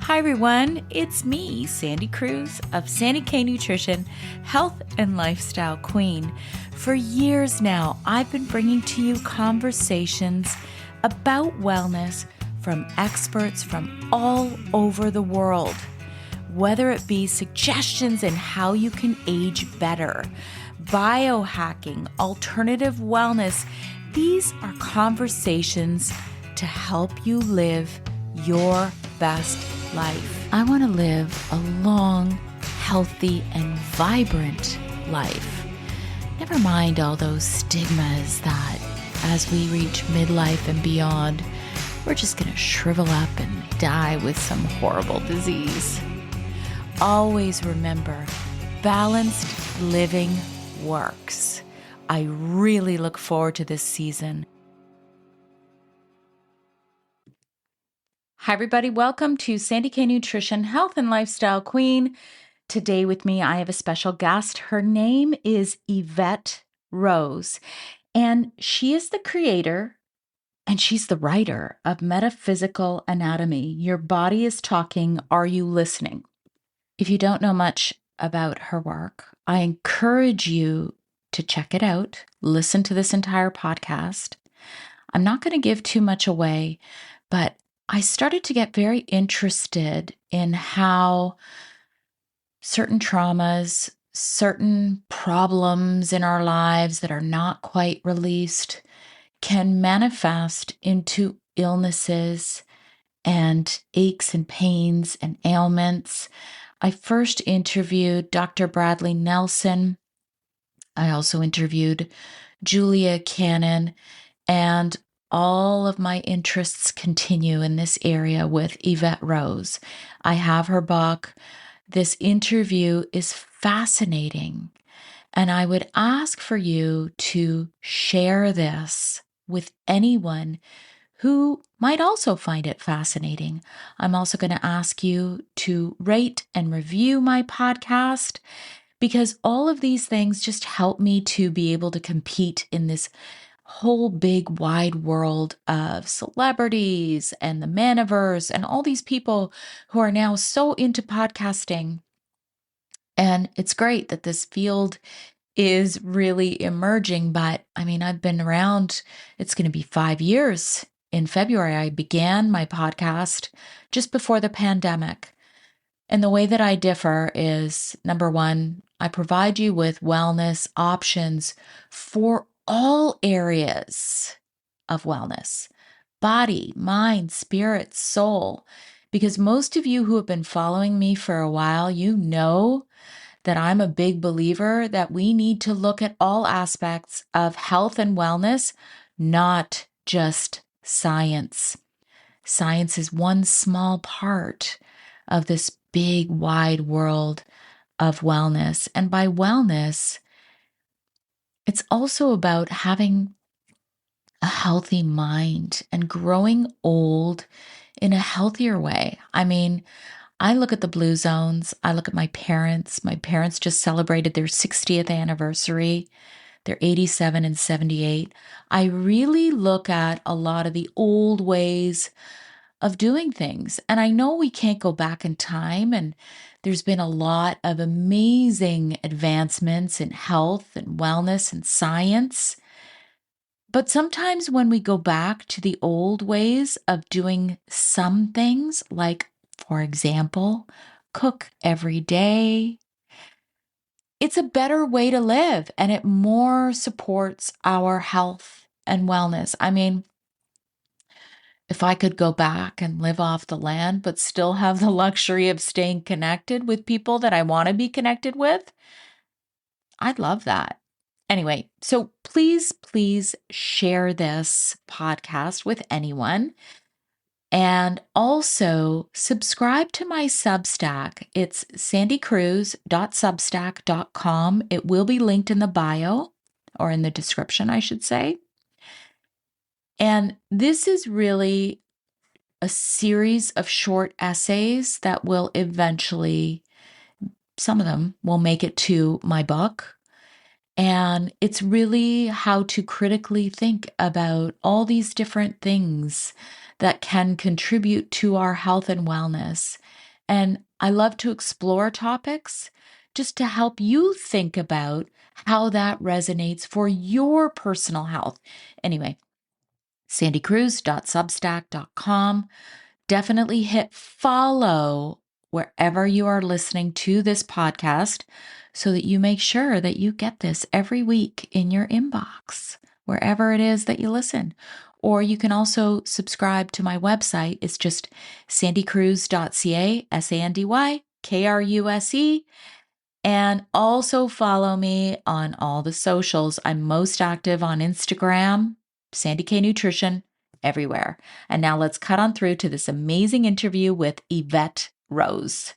Hi everyone, it's me, Sandy Cruz of Sandy K Nutrition, Health and Lifestyle Queen. For years now, I've been bringing to you conversations about wellness from experts from all over the world. Whether it be suggestions in how you can age better, biohacking, alternative wellness, these are conversations to help you live your best life. I want to live a long, healthy, and vibrant life. Never mind all those stigmas that as we reach midlife and beyond, we're just going to shrivel up and die with some horrible disease. Always remember, balanced living works. I really look forward to this season. Hi, everybody. Welcome to Sandy K Nutrition, Health and Lifestyle Queen. Today with me, I have a special guest. Her name is Evette Rose, and she is the creator and she's the writer of Metaphysical Anatomy. Your body is talking. Are you listening? If you don't know much about her work, I encourage you to check it out. Listen to this entire podcast. I'm not going to give too much away, but I started to get very interested in how certain traumas, certain problems in our lives that are not quite released can manifest into illnesses and aches and pains and ailments. I first interviewed Dr. Bradley Nelson. I also interviewed Julia Cannon, and all of my interests continue in this area with Evette Rose. I have her book. This interview is fascinating, and I would ask for you to share this with anyone who might also find it fascinating. I'm also going to ask you to rate and review my podcast, because all of these things just help me to be able to compete in this whole big wide world of celebrities and the Manaverse and all these people who are now so into podcasting. And it's great that this field is really emerging, but I mean, I've been around, it's going to be 5 years in February. I began my podcast just before the pandemic. And the way that I differ is, number one, I provide you with wellness options for all areas of wellness: body, mind, spirit, soul. Because most of you who have been following me for a while, you know that I'm a big believer that we need to look at all aspects of health and wellness, not just science. Science is one small part of this big, wide world of wellness. And by wellness, it's also about having a healthy mind and growing old in a healthier way. I mean, I look at the blue zones. I look at my parents. My parents just celebrated their 60th anniversary. They're 87 and 78. I really look at a lot of the old ways of doing things. And I know we can't go back in time, and there's been a lot of amazing advancements in health and wellness and science. But sometimes when we go back to the old ways of doing some things, like, for example, cook every day, it's a better way to live, and it more supports our health and wellness. I mean, if I could go back and live off the land, but still have the luxury of staying connected with people that I want to be connected with, I'd love that. Anyway, so please share this podcast with anyone. And also subscribe to my Substack. It's sandycruz.substack.com. It will be linked in the bio, or in the description, I should say. And this is really a series of short essays that will eventually, some of them will make it to my book. And it's really how to critically think about all these different things that can contribute to our health and wellness. And I love to explore topics just to help you think about how that resonates for your personal health. Anyway, sandycruz.substack.com. Definitely hit follow wherever you are listening to this podcast so that you make sure that you get this every week in your inbox, wherever it is that you listen. Or you can also subscribe to my website. It's just sandycruz.ca, SANDYKRUSE. And also follow me on all the socials. I'm most active on Instagram, Sandy K Nutrition, everywhere. And now let's cut on through to this amazing interview with Evette Rose.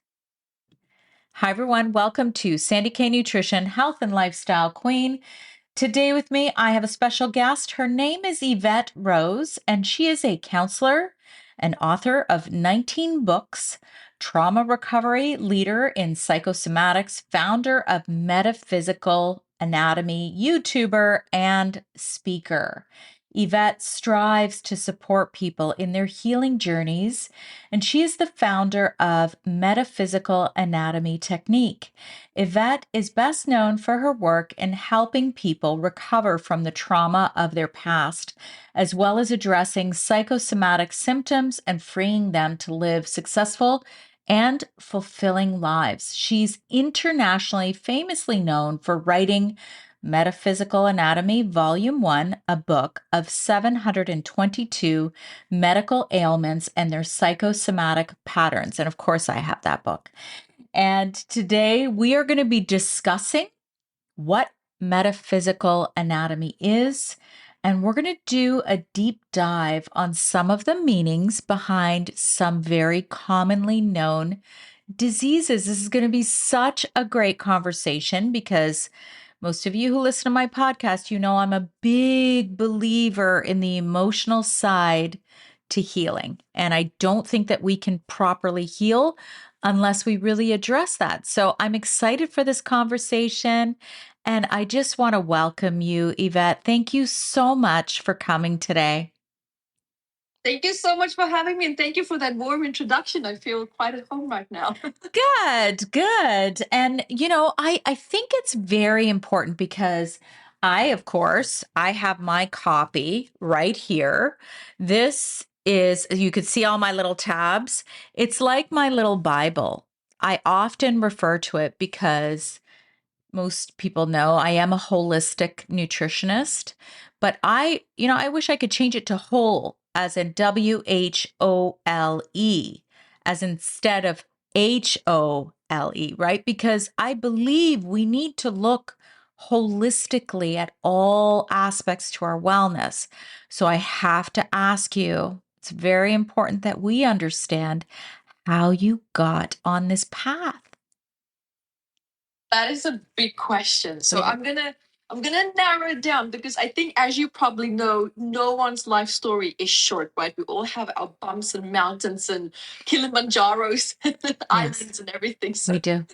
Hi, everyone. Welcome to Sandy K Nutrition, Health and Lifestyle Queen. Today with me, I have a special guest. Her name is Evette Rose, and she is a counselor and author of 19 books, trauma recovery leader in psychosomatics, founder of Metaphysical Anatomy, YouTuber, and speaker. Evette strives to support people in their healing journeys, and she is the founder of Metaphysical Anatomy Technique. Evette is best known for her work in helping people recover from the trauma of their past, as well as addressing psychosomatic symptoms and freeing them to live successful and fulfilling lives. She's internationally famously known for writing Metaphysical Anatomy, Volume 1, a book of 722 medical ailments and their psychosomatic patterns. And of course, I have that book. And today we are going to be discussing what metaphysical anatomy is. And we're going to do a deep dive on some of the meanings behind some very commonly known diseases. This is going to be such a great conversation because most of you who listen to my podcast, you know I'm a big believer in the emotional side to healing. And I don't think that we can properly heal unless we really address that. So I'm excited for this conversation. And I just want to welcome you, Evette. Thank you so much for coming today. Thank you so much for having me, and thank you for that warm introduction. I feel quite at home right now. Good. And, I think it's very important because of course, I have my copy right here. This is, you could see all my little tabs. It's like my little Bible. I often refer to it because most people know I am a holistic nutritionist, but I wish I could change it to whole as in WHOLE, as instead of HOLE, right? Because I believe we need to look holistically at all aspects to our wellness. So I have to ask you, it's very important that we understand how you got on this path. That is a big question. So I'm gonna narrow it down because I think, as you probably know, no one's life story is short, right? We all have our bumps and mountains and Kilimanjaros and islands and everything. We do.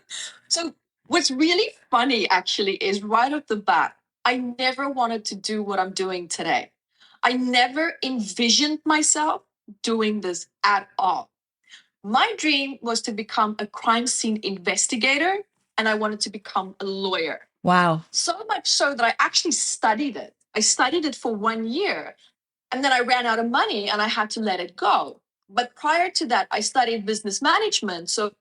So what's really funny actually is right off the bat, I never wanted to do what I'm doing today. I never envisioned myself doing this at all. My dream was to become a crime scene investigator, and I wanted to become a lawyer. Wow. So much so that I actually studied it. I studied it for 1 year, and then I ran out of money and I had to let it go. But prior to that, I studied business management. So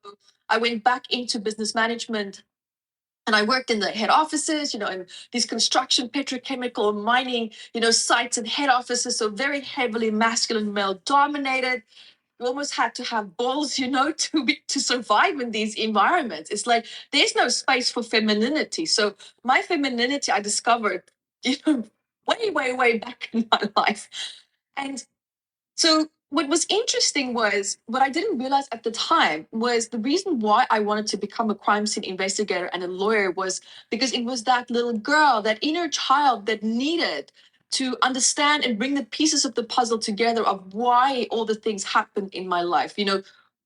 I went back into business management and I worked in the head offices, in these construction, petrochemical, mining, sites and head offices. So very heavily masculine, male dominated. You almost had to have balls, to survive in these environments. It's like there's no space for femininity. So my femininity I discovered, way back in my life. And so what was interesting was what I didn't realize at the time was the reason why I wanted to become a crime scene investigator and a lawyer was because it was that little girl, that inner child that needed to understand and bring the pieces of the puzzle together of why all the things happened in my life.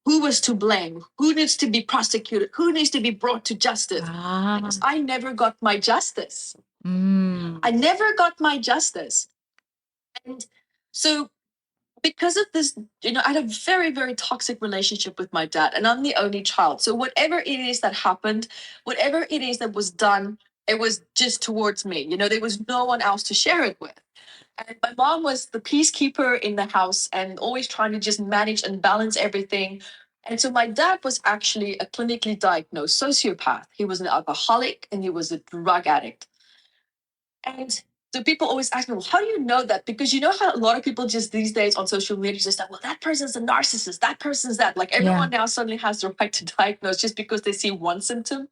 Who was to blame? Who needs to be prosecuted? Who needs to be brought to justice? Because I never got my justice. Mm. I never got my justice. And so because of this, I had a very, very toxic relationship with my dad, and I'm the only child. So whatever it is that happened, whatever it is that was done, it was just towards me. There was no one else to share it with. And my mom was the peacekeeper in the house and always trying to just manage and balance everything. And so my dad was actually a clinically diagnosed sociopath. He was an alcoholic and he was a drug addict. And so people always ask me, well, how do you know that? Because you know how a lot of people just these days on social media just like, well, that person's a narcissist, that person's that. Like everyone now suddenly has the right to diagnose just because they see one symptom.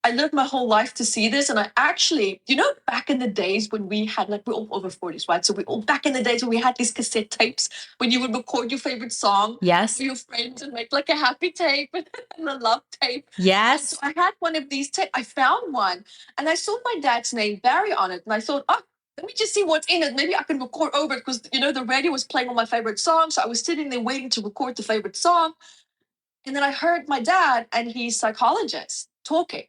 I lived my whole life to see this. And I actually, back in the days when we had, like, we're all over 40s, right? So we all, back in the days when we had these cassette tapes, when you would record your favorite song Yes. for your friends and make like a happy tape and a love tape. Yes. So I had one of these tapes. I found one and I saw my dad's name, Barry, on it. And I thought, oh, let me just see what's in it. Maybe I can record over it because, the radio was playing all my favorite songs. So I was sitting there waiting to record the favorite song. And then I heard my dad and he's psychologist talking.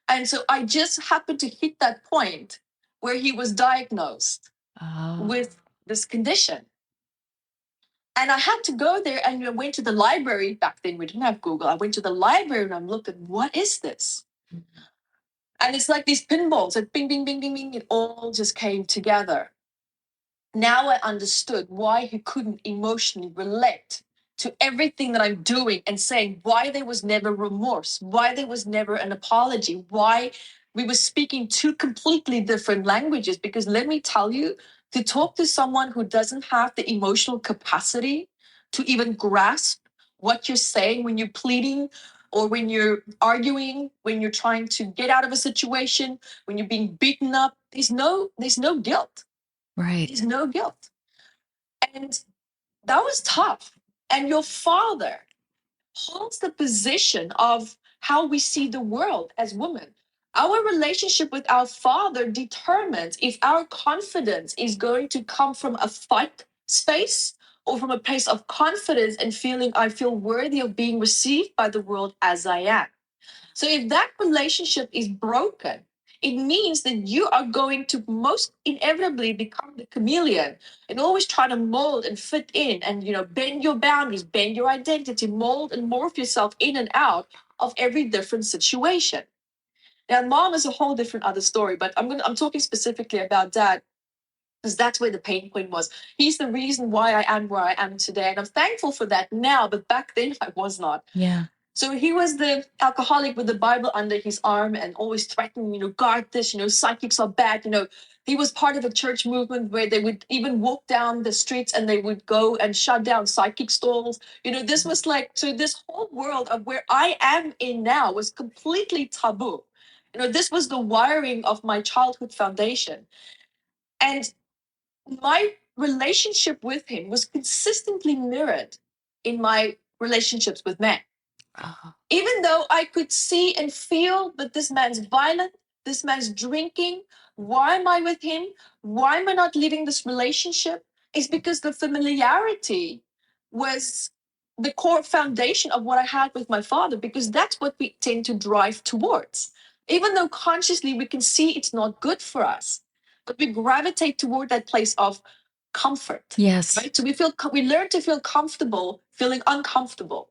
And so I just happened to hit that point where he was diagnosed with this condition. And I had to go there and I went to the library. Back then, we didn't have Google. I went to the library and I looked at what is this? And it's like these pinballs that bing, bing, bing, bing, bing. It all just came together. Now I understood why he couldn't emotionally relate to everything that I'm doing and saying why there was never remorse, why there was never an apology, why we were speaking two completely different languages. Because let me tell you, to talk to someone who doesn't have the emotional capacity to even grasp what you're saying when you're pleading or when you're arguing, when you're trying to get out of a situation, when you're being beaten up, there's no guilt. Right. There's no guilt. And that was tough. And your father holds the position of how we see the world as women. Our relationship with our father determines if our confidence is going to come from a fight space or from a place of confidence and feeling I feel worthy of being received by the world as I am. So if that relationship is broken, it means that you are going to most inevitably become the chameleon and always try to mold and fit in and bend your boundaries, bend your identity, mold and morph yourself in and out of every different situation. Now, mom is a whole different other story, but I'm talking specifically about dad because that's where the pain point was. He's the reason why I am where I am today, and I'm thankful for that now. But back then, I was not. Yeah. So he was the alcoholic with the Bible under his arm and always threatening, guard this, psychics are bad. He was part of a church movement where they would even walk down the streets and they would go and shut down psychic stalls. This was like, so this whole world of where I am in now was completely taboo. This was the wiring of my childhood foundation. And my relationship with him was consistently mirrored in my relationships with men. Even though I could see and feel that this man's violent, this man's drinking, why am I with him? Why am I not leaving this relationship? Is because the familiarity was the core foundation of what I had with my father, because that's what we tend to drive towards. Even though consciously we can see it's not good for us, but we gravitate toward that place of comfort. Yes. Right? So we learn to feel comfortable feeling uncomfortable.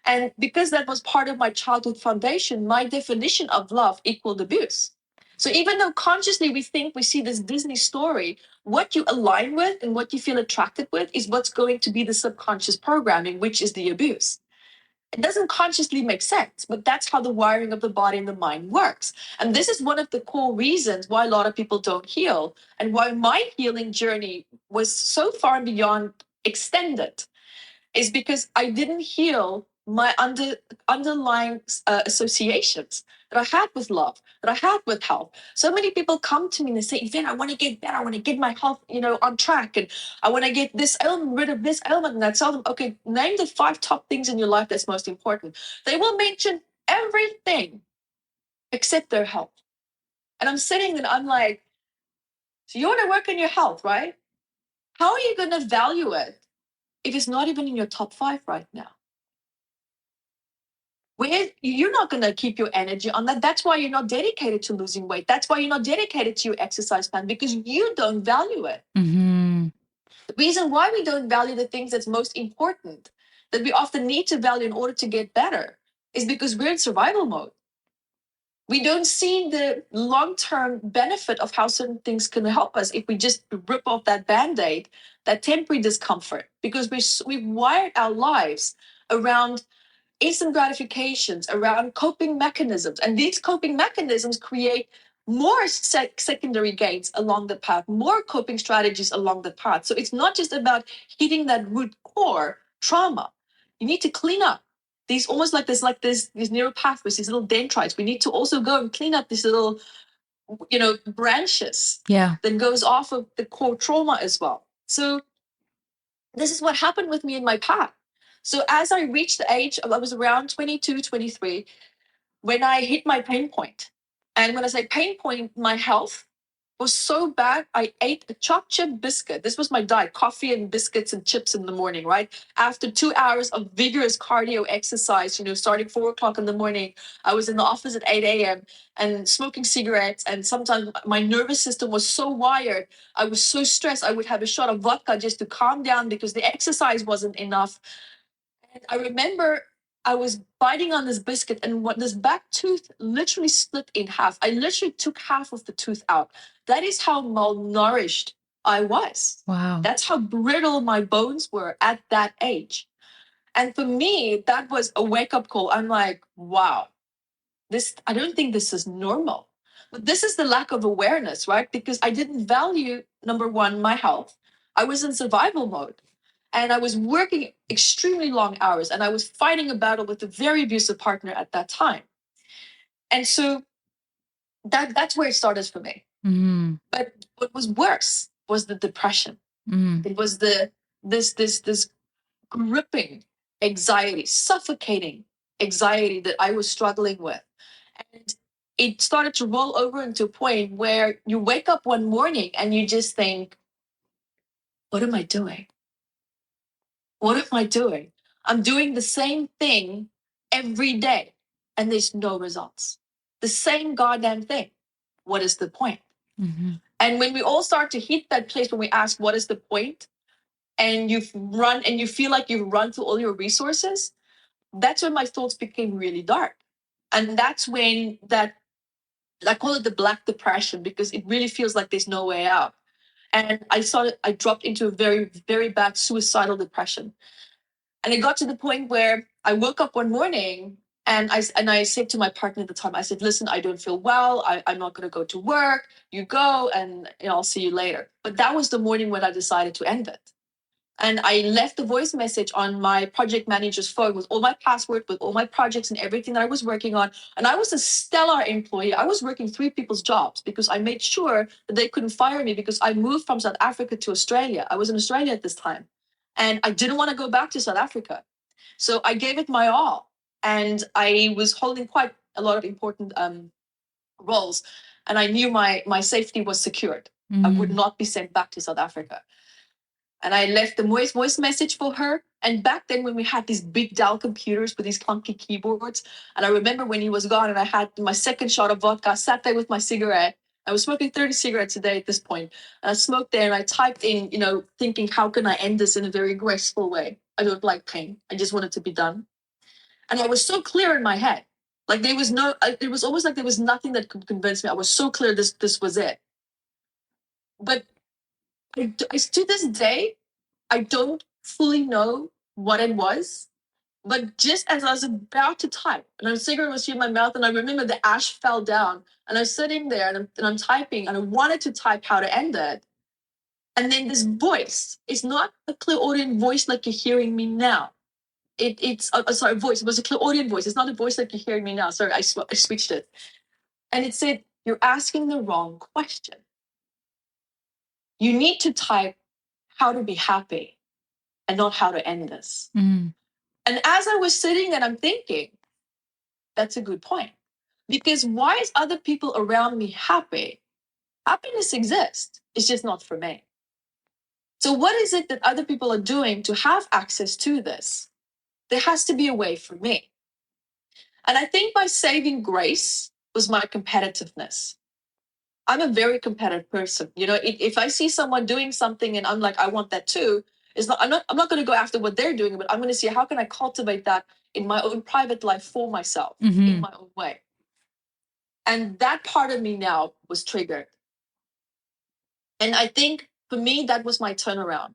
And because that was part of my childhood foundation, my definition of love equaled abuse. So even though consciously we think we see this Disney story, what you align with and what you feel attracted with is what's going to be the subconscious programming, which is the abuse. It doesn't consciously make sense, but that's how the wiring of the body and the mind works. And this is one of the core reasons why a lot of people don't heal and why my healing journey was so far and beyond extended is because I didn't heal my underlying associations that I had with love, that I had with health. So many people come to me and they say, Evette, I want to get better. I want to get my health, on track. And I want to get this ailment, rid of this ailment. And I tell them, okay, name the 5 top things in your life that's most important. They will mention everything except their health. And I'm sitting there and I'm like, so you want to work on your health, right? How are you going to value it if it's not even in your top 5 right now? where you're not going to keep your energy on that. That's why you're not dedicated to losing weight. That's why you're not dedicated to your exercise plan, because you don't value it. Mm-hmm. The reason why we don't value the things that's most important, that we often need to value in order to get better, is because we're in survival mode. We don't see the long-term benefit of how certain things can help us if we just rip off that Band-Aid, that temporary discomfort, because we've wired our lives around instant gratifications, around coping mechanisms. And these coping mechanisms create more secondary gains along the path, more coping strategies along the path. So it's not just about hitting that root core trauma. You need to clean up these, almost like these neural pathways, these little dendrites. We need to also go and clean up these little, branches that goes off of the core trauma as well. So this is what happened with me in my path. So as I reached the age of, I was around 22, 23, when I hit my pain point. And when I say pain point, my health was so bad, I ate a chocolate chip biscuit. This was my diet, coffee and biscuits and chips in the morning, right? After 2 hours of vigorous cardio exercise, starting 4 o'clock in the morning, I was in the office at 8 a.m. and smoking cigarettes. And sometimes my nervous system was so wired. I was so stressed. I would have a shot of vodka just to calm down because the exercise wasn't enough. And I remember I was biting on this biscuit, and this back tooth literally split in half. I literally took half of the tooth out. That is how malnourished I was. Wow. That's how brittle my bones were at that age. And for me, that was a wake-up call. I'm like, wow, I don't think this is normal. But this is the lack of awareness, right? Because I didn't value, number one, my health. I was in survival mode. And I was working extremely long hours, and I was fighting a battle with a very abusive partner at that time. And so that's where it started for me. Mm-hmm. But what was worse was the depression. It was this gripping anxiety, suffocating anxiety that I was struggling with. And it started to roll over into a point where you wake up one morning and you just think, what am I doing? What am I doing? I'm doing the same thing every day and there's no results. The same goddamn thing. What is the point? Mm-hmm. And when we all start to hit that place when we ask, what is the point? And you've run and you feel like you've run through all your resources, that's when my thoughts became really dark. And that's when I call it the black depression, because it really feels like there's no way out. And I dropped into a very, very bad suicidal depression. And it got to the point where I woke up one morning and I said to my partner at the time, I said, listen, I don't feel well. I'm not going to go to work. You go and I'll see you later. But that was the morning when I decided to end it. And I left a voice message on my project manager's phone with all my passwords, with all my projects and everything that I was working on. And I was a stellar employee. I was working 3 people's jobs because I made sure that they couldn't fire me, because I moved from South Africa to Australia. I was in Australia at this time. And I didn't want to go back to South Africa. So I gave it my all. And I was holding quite a lot of important roles. And I knew my safety was secured. Mm-hmm. I would not be sent back to South Africa. And I left a voice message for her. And back then, when we had these big Dell computers with these clunky keyboards, and I remember when he was gone and I had my second shot of vodka, I sat there with my cigarette. I was smoking 30 cigarettes a day at this point. And I smoked there and I typed in, thinking, how can I end this in a very graceful way? I don't like pain. I just want it to be done. And I was so clear in my head. Like it was almost like there was nothing that could convince me. I was so clear this was it. But to this day, I don't fully know what it was. But just as I was about to type, and a cigarette was in my mouth, and I remember the ash fell down, and I was sitting there and I'm typing, and I wanted to type how to end it. And then this voice, it's not a clairaudient voice like you're hearing me now. Voice. It was a clairaudient voice. It's not a voice like you're hearing me now. Sorry, I switched it. And it said, you're asking the wrong question. You need to type how to be happy and not how to end this. Mm. And as I was sitting and I'm thinking, that's a good point. Because why is other people around me happy? Happiness exists. It's just not for me. So what is it that other people are doing to have access to this? There has to be a way for me. And I think my saving grace was my competitiveness. I'm a very competitive person. You know, if I see someone doing something and I'm like, I want that too, I'm not going to go after what they're doing, but I'm going to see how can I cultivate that in my own private life for myself in my own way. And that part of me now was triggered. And I think for me, that was my turnaround.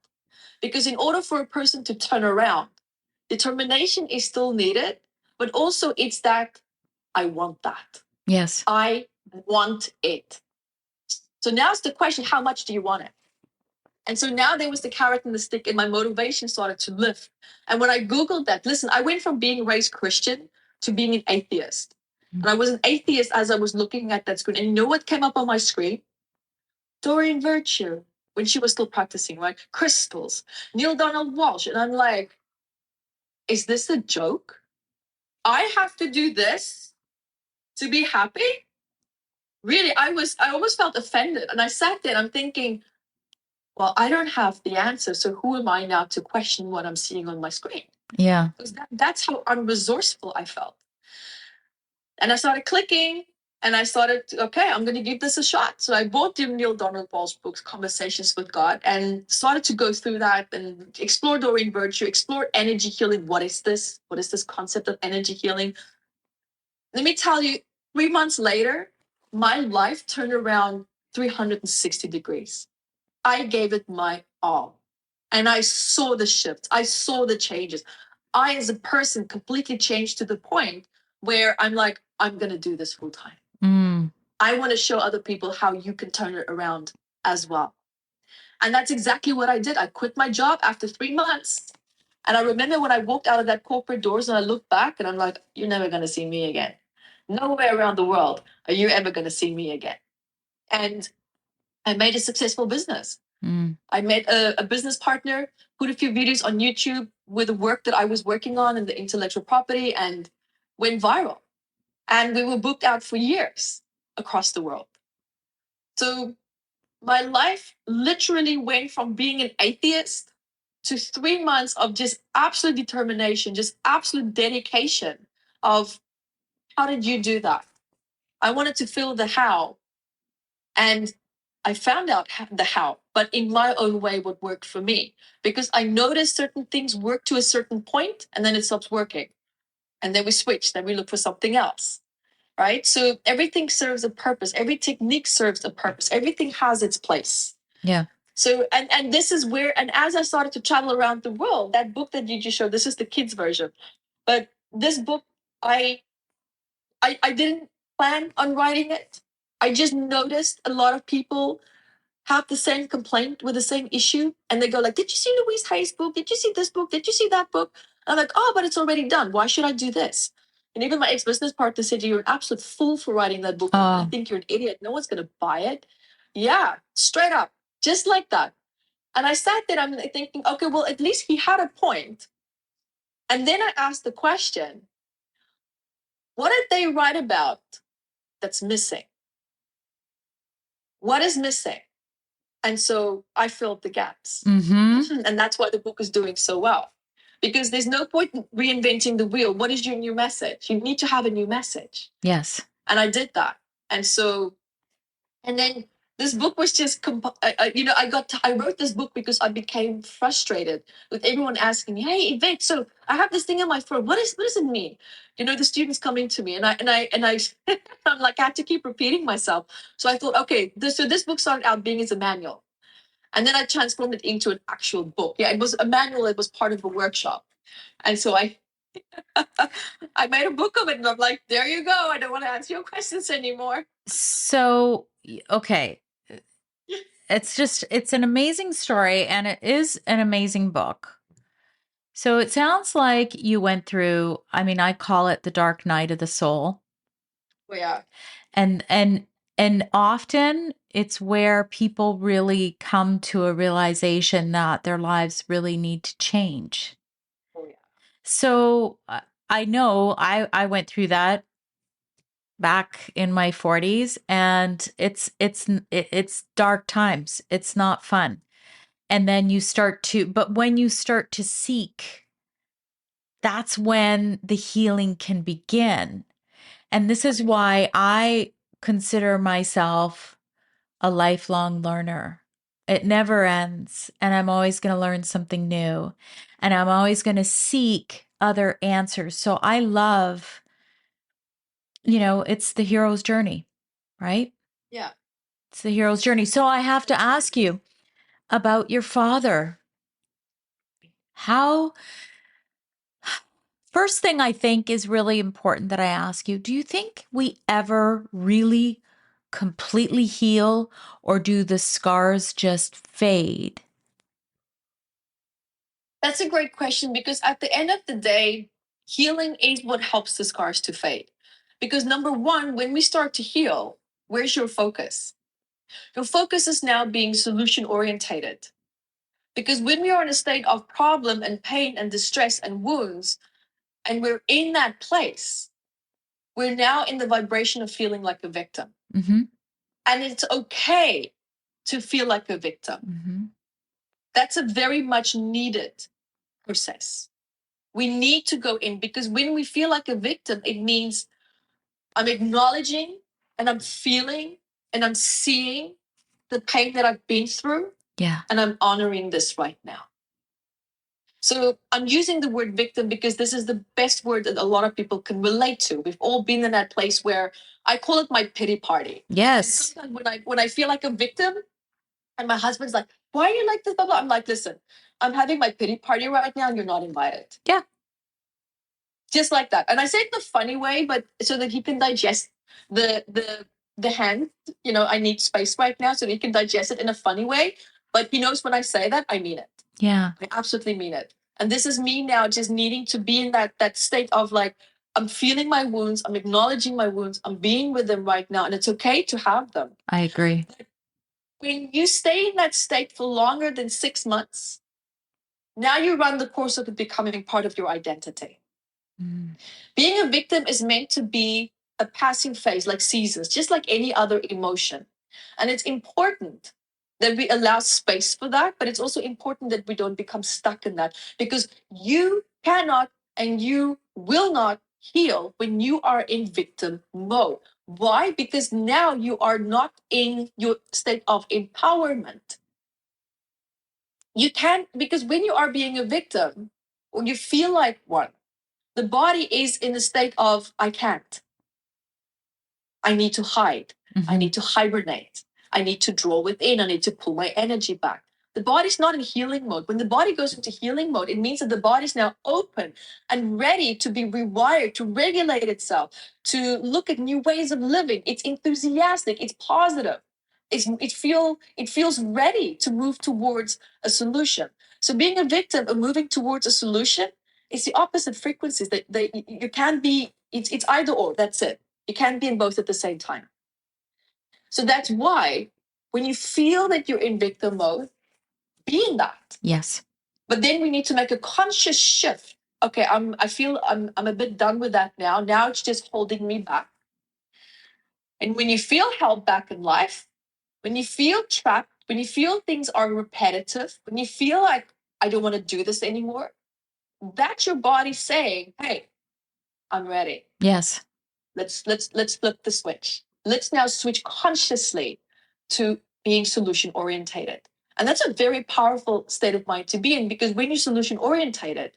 Because in order for a person to turn around, determination is still needed, but also it's that I want that. Yes. I want it. So now's the question, how much do you want it? And so now there was the carrot and the stick, and my motivation started to lift. And when I Googled that, listen, I went from being raised Christian to being an atheist. And I was an atheist as I was looking at that screen. And you know what came up on my screen? Doreen Virtue, when she was still practicing, right? Crystals, Neil Donald Walsh. And I'm like, is this a joke? I have to do this to be happy? Really, I almost felt offended. And I sat there and I'm thinking, well, I don't have the answer. So who am I now to question what I'm seeing on my screen? Yeah. Because that's how unresourceful I felt. And I started clicking and I started, okay, I'm going to give this a shot. So I bought Neil Donald Walsh books, Conversations with God, and started to go through that and explore Doreen Virtue, explore energy healing. What is this? What is this concept of energy healing? Let me tell you, 3 months later, my life turned around 360 degrees. I gave it my all. And I saw the shift. I saw the changes. I, as a person, completely changed to the point where I'm like, I'm going to do this full time. I want to show other people how you can turn it around as well. And that's exactly what I did. I quit my job after 3 months. And I remember when I walked out of that corporate doors and I looked back and I'm like, you're never going to see me again. Nowhere around the world are you ever going to see me again. And I made a successful business. I met a business partner, put a few videos on YouTube with the work that I was working on and the intellectual property, and went viral. And we were booked out for years across the world. So my life literally went from being an atheist to 3 months of just absolute determination, just absolute dedication of how did you do that? I wanted to feel the how. And I found out the how, but in my own way, what worked for me. Because I noticed certain things work to a certain point and then it stops working. And then we switch, then we look for something else. Right? So everything serves a purpose. Every technique serves a purpose. Everything has its place. Yeah. So, and this is where, and as I started to travel around the world, that book that you just showed, this is the kids version. But this book, I didn't plan on writing it. I just noticed a lot of people have the same complaint with the same issue. And they go like, did you see Louise Hay's book? Did you see this book? Did you see that book? I'm like, oh, but it's already done. Why should I do this? And even my ex-business partner said, you're an absolute fool for writing that book. I think you're an idiot. No one's going to buy it. Yeah, straight up, just like that. And I sat there, I'm thinking, okay, well, at least he had a point. And then I asked the question, what did they write about that's missing? What is missing? And so I filled the gaps. And that's why the book is doing so well. Because there's no point in reinventing the wheel. What is your new message? You need to have a new message. Yes. And I did that. And so, and then this book was just, I wrote this book because I became frustrated with everyone asking me, hey, Evette, so I have this thing in my throat. What does it mean? You know, the students coming to me and I'm like, I had to keep repeating myself. So I thought, okay, this book started out being as a manual. And then I transformed it into an actual book. Yeah, it was a manual. It was part of a workshop. And so I made a book of it. And I'm like, there you go. I don't want to answer your questions anymore. So, okay. It's an amazing story and it is an amazing book. So it sounds like you went through, I mean, I call it the dark night of the soul. Oh, yeah. And often it's where people really come to a realization that their lives really need to change. Oh, yeah. So I know I went through that back in my 40s and it's dark times. It's not fun. And then but when you start to seek that's when the healing can begin. And this is why I consider myself a lifelong learner. It never ends. And I'm always going to learn something new. And I'm always going to seek other answers. So I love, it's the hero's journey, right? Yeah. It's the hero's journey. So I have to ask you about your father. First thing I think is really important that I ask you, do you think we ever really completely heal, or do the scars just fade? That's a great question, because at the end of the day, healing is what helps the scars to fade. Because number one, when we start to heal, where's your focus? Your focus is now being solution orientated. Because when we are in a state of problem and pain and distress and wounds, and we're in that place, we're now in the vibration of feeling like a victim. Mm-hmm. And it's okay to feel like a victim. Mm-hmm. That's a very much needed process. We need to go in, because when we feel like a victim, it means I'm acknowledging and I'm feeling and I'm seeing the pain that I've been through. Yeah. And I'm honoring this right now. So I'm using the word victim because this is the best word that a lot of people can relate to. We've all been in that place where I call it my pity party. Yes. And sometimes when I feel like a victim, and my husband's like, "Why are you like this?" Blah, blah. I'm like, "Listen, I'm having my pity party right now, and you're not invited." Yeah. Just like that. And I say it in a funny way, but so that he can digest the hand. I need space right now, so that he can digest it in a funny way. But he knows when I say that, I mean it. Yeah. I absolutely mean it. And this is me now just needing to be in that state of like, I'm feeling my wounds, I'm acknowledging my wounds, I'm being with them right now, and it's okay to have them. I agree. But when you stay in that state for longer than 6 months, now you run the course of it becoming part of your identity. Mm. Being a victim is meant to be a passing phase, like seasons, just like any other emotion. And it's important that we allow space for that, but it's also important that we don't become stuck in that, because you cannot and you will not heal when you are in victim mode. Why? Because now you are not in your state of empowerment. You can't, because when you are being a victim, or you feel like one, the body is in a state of, I can't. I need to hide. Mm-hmm. I need to hibernate. I need to draw within. I need to pull my energy back. The body's not in healing mode. When the body goes into healing mode, it means that the body's now open and ready to be rewired, to regulate itself, to look at new ways of living. It's enthusiastic. It's positive. It feels ready to move towards a solution. So being a victim and moving towards a solution, it's the opposite frequencies. That you can't be. It's either or. That's it. You can't be in both at the same time. So that's why when you feel that you're in victim mode, be in that. Yes. But then we need to make a conscious shift. Okay, I feel I'm a bit done with that now. Now it's just holding me back. And when you feel held back in life, when you feel trapped, when you feel things are repetitive, when you feel like I don't want to do this anymore, that's your body saying, "Hey, I'm ready." Yes. Let's flip the switch. Let's now switch consciously to being solution orientated. And that's a very powerful state of mind to be in, because when you're solution orientated,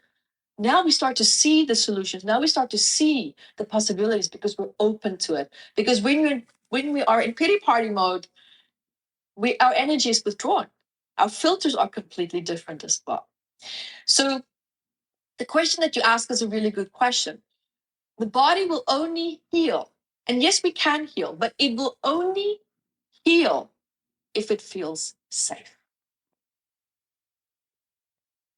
now we start to see the solutions. Now we start to see the possibilities, because we're open to it. Because when we are in pity party mode, our energy is withdrawn. Our filters are completely different as well. So the question that you ask is a really good question. The body will only heal. And yes, we can heal, but it will only heal if it feels safe.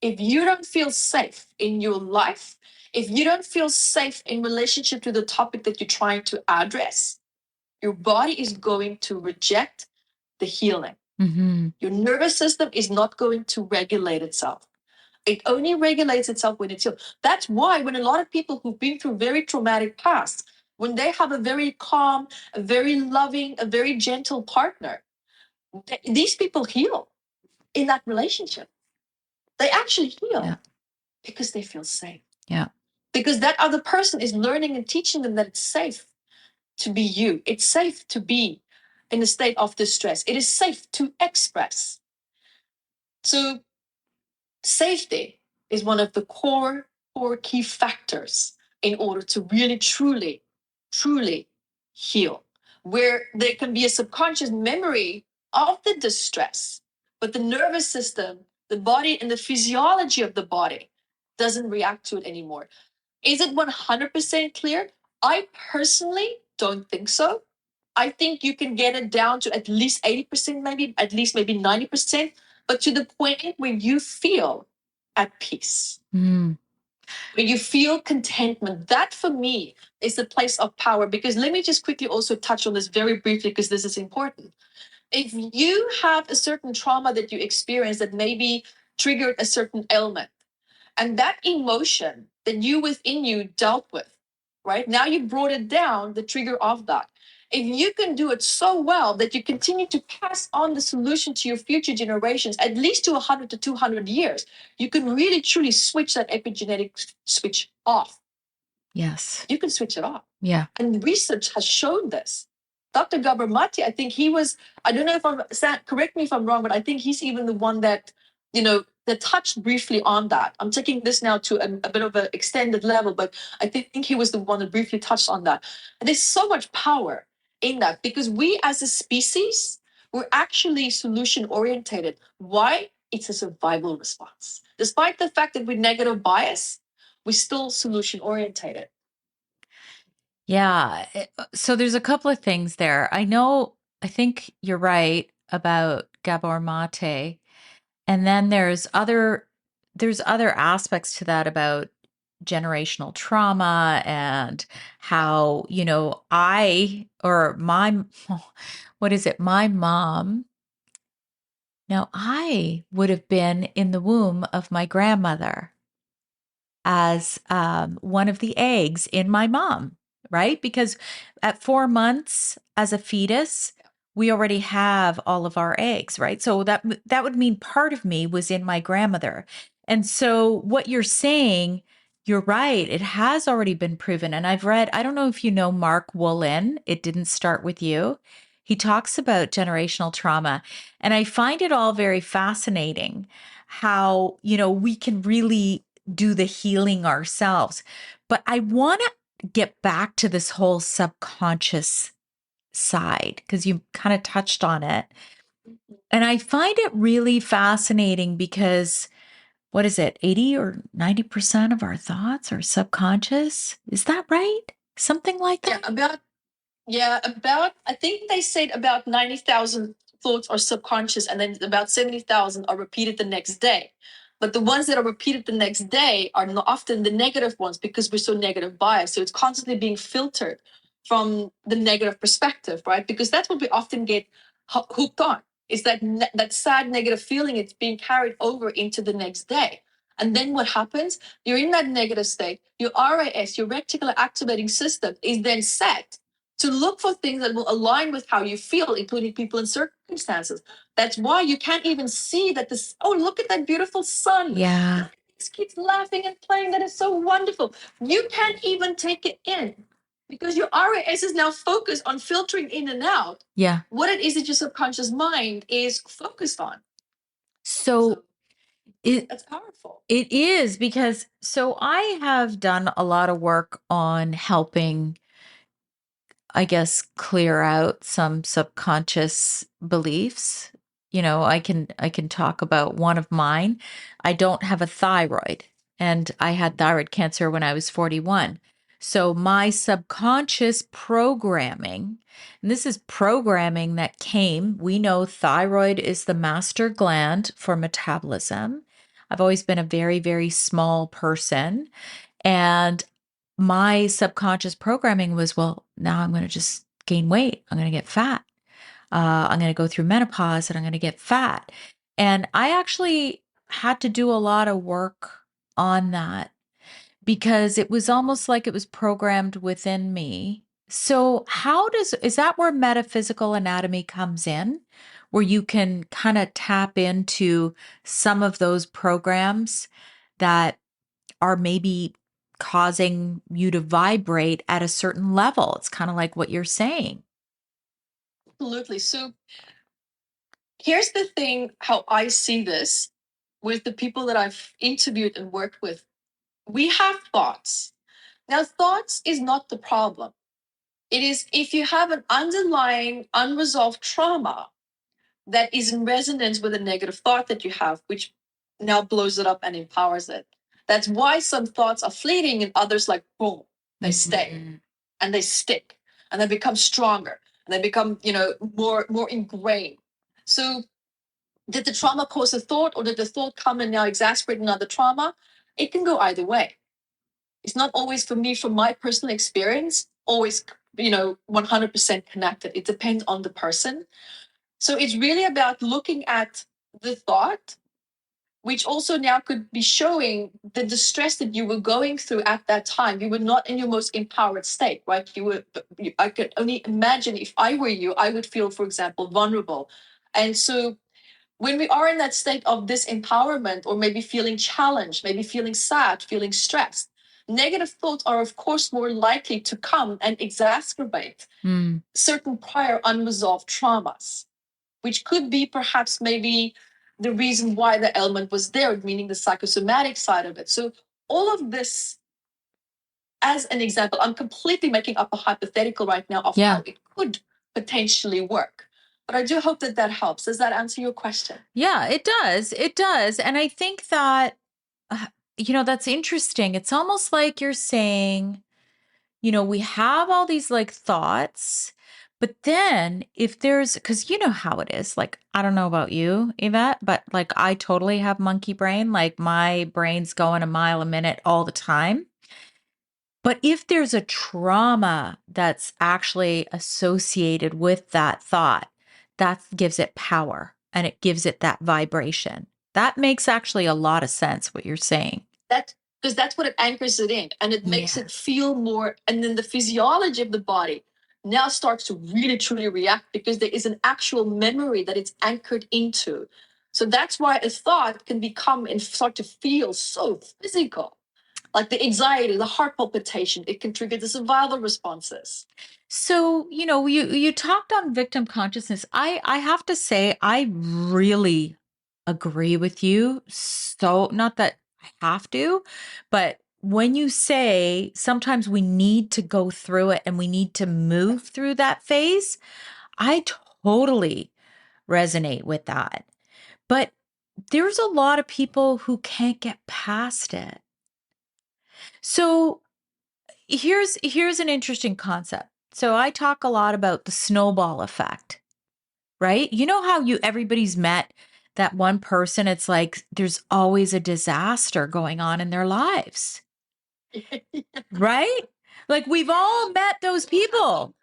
If you don't feel safe in your life, if you don't feel safe in relationship to the topic that you're trying to address, your body is going to reject the healing. Mm-hmm. Your nervous system is not going to regulate itself. It only regulates itself when it's healed. That's why when a lot of people who've been through very traumatic pasts, when they have a very calm, a very loving, a very gentle partner, these people heal in that relationship. They actually heal because they feel safe. Yeah. because that other person is learning and teaching them that it's safe to be you. It's safe to be in a state of distress. It is safe to express. So safety is one of the core key factors in order to really, truly heal, where there can be a subconscious memory of the distress, but the nervous system, the body, and the physiology of the body doesn't react to it anymore. Is it 100% clear? I personally don't think so. I think you can get it down to at least 80%, maybe at least maybe 90%, but to the point where you feel at peace, where you feel contentment. That for me is the place of power. Because let me just quickly also touch on this very briefly, because this is important. If you have a certain trauma that you experience that maybe triggered a certain ailment, and that emotion that you within you dealt with, right? Now you brought it down, the trigger of that. If you can do it so well that you continue to pass on the solution to your future generations, at least to 100 to 200 years, you can really truly switch that epigenetic switch off. Yes. You can switch it off. Yeah. And research has shown this. Dr. Gabor-Mate, I think he was, I don't know if I'm, correct me if I'm wrong, but I think he's even the one that, that touched briefly on that. I'm taking this now to a bit of an extended level, but I think he was the one that briefly touched on that. And there's so much power in that, because we as a species, we're actually solution orientated. Why? It's a survival response. Despite the fact that we're negative bias, we're still solution orientated. Yeah. So there's a couple of things there. I think you're right about Gabor Mate. And then there's other aspects to that about generational trauma and how, what is it? My mom. Now, I would have been in the womb of my grandmother as one of the eggs in my mom, right? Because at 4 months as a fetus, we already have all of our eggs, right? So that would mean part of me was in my grandmother. And so what you're saying, you're right. It has already been proven. And I've read, I don't know if you know Mark Woolen, It Didn't Start With You. He talks about generational trauma. And I find it all very fascinating how, we can really do the healing ourselves. But I want to get back to this whole subconscious side because you kind of touched on it. And I find it really fascinating because what is it, 80 or 90% of our thoughts are subconscious? Is that right? Something like that? About, I think they said about 90,000 thoughts are subconscious, and then about 70,000 are repeated the next day. But the ones that are repeated the next day are not often the negative ones, because we're so negative biased. So it's constantly being filtered from the negative perspective, right? Because that's what we often get hooked on, is that sad negative feeling. It's being carried over into the next day. And then what happens? You're in that negative state. Your RAS, your reticular activating system, is then set to look for things that will align with how you feel, including people and circumstances. That's why you can't even see that look at that beautiful sun. Yeah. These kids laughing and playing. That is so wonderful. You can't even take it in because your RAS is now focused on filtering in and out. Yeah. What it is that your subconscious mind is focused on. So that's powerful. It is because I have done a lot of work on helping, I guess, clear out some subconscious beliefs. I can talk about one of mine. I don't have a thyroid, and I had thyroid cancer when I was 41. So my subconscious programming, and this is programming that we know thyroid is the master gland for metabolism. I've always been a very, very small person. And my subconscious programming was, well, now I'm going to just gain weight. I'm going to get fat. I'm going to go through menopause and I'm going to get fat. And I actually had to do a lot of work on that because it was almost like it was programmed within me. So is that where metaphysical anatomy comes in, where you can kind of tap into some of those programs that are maybe causing you to vibrate at a certain level. It's kind of like what you're saying. Absolutely. So here's the thing, how I see this with the people that I've interviewed and worked with. We have thoughts. Now, thoughts is not the problem. It is if you have an underlying unresolved trauma that is in resonance with a negative thought that you have, which now blows it up and empowers it. That's why some thoughts are fleeting and others, like, boom, they stay and they stick and they become stronger and they become, more ingrained. So did the trauma cause a thought, or did the thought come and now exasperate another trauma? It can go either way. It's not always, for me, from my personal experience, always 100% connected. It depends on the person. So it's really about looking at the thought, which also now could be showing the distress that you were going through at that time. You were not in your most empowered state, right? I could only imagine, if I were you, I would feel, for example, vulnerable. And so when we are in that state of disempowerment, or maybe feeling challenged, maybe feeling sad, feeling stressed, negative thoughts are, of course, more likely to come and exacerbate certain prior unresolved traumas, which could be perhaps maybe the reason why the ailment was there, meaning the psychosomatic side of it. So all of this, as an example, I'm completely making up a hypothetical right now of how it could potentially work. But I do hope that that helps. Does that answer your question? Yeah, it does. It does. And I think that, that's interesting. It's almost like you're saying, we have all these like thoughts, but then if because you know how it is, like, I don't know about you, Evette, but like I totally have monkey brain. Like my brain's going a mile a minute all the time. But if there's a trauma that's actually associated with that thought, that gives it power and it gives it that vibration. That makes actually a lot of sense, what you're saying. Because that's what it anchors it in, and it makes it feel more, and then the physiology of the body now starts to really truly react, because there is an actual memory that it's anchored into. So that's why a thought can become and start to feel so physical, like the anxiety, the heart palpitation. It can trigger the survival responses. So, you talked on victim consciousness. I have to say, I really agree with you. So, not that I have to, but when you say sometimes we need to go through it and we need to move through that phase, I totally resonate with that. But there's a lot of people who can't get past it. So, here's an interesting concept. So I talk a lot about the snowball effect, right? You know how everybody's met that one person, it's like there's always a disaster going on in their lives. Right? Like we've all met those people.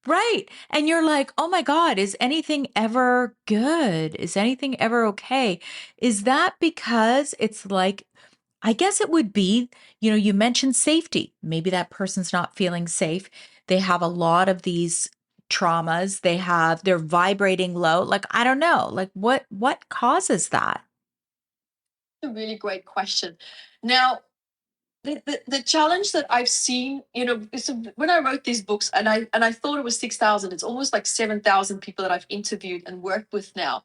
Right. And you're like, "Oh my God, is anything ever good? Is anything ever okay?" Is that because it's like, I guess it would be, you mentioned safety. Maybe that person's not feeling safe. They have a lot of these traumas. They're vibrating low. Like, I don't know. Like what causes that? A really great question. Now, the challenge that I've seen, is when I wrote these books, and I thought it was 6,000, it's almost like 7,000 people that I've interviewed and worked with now.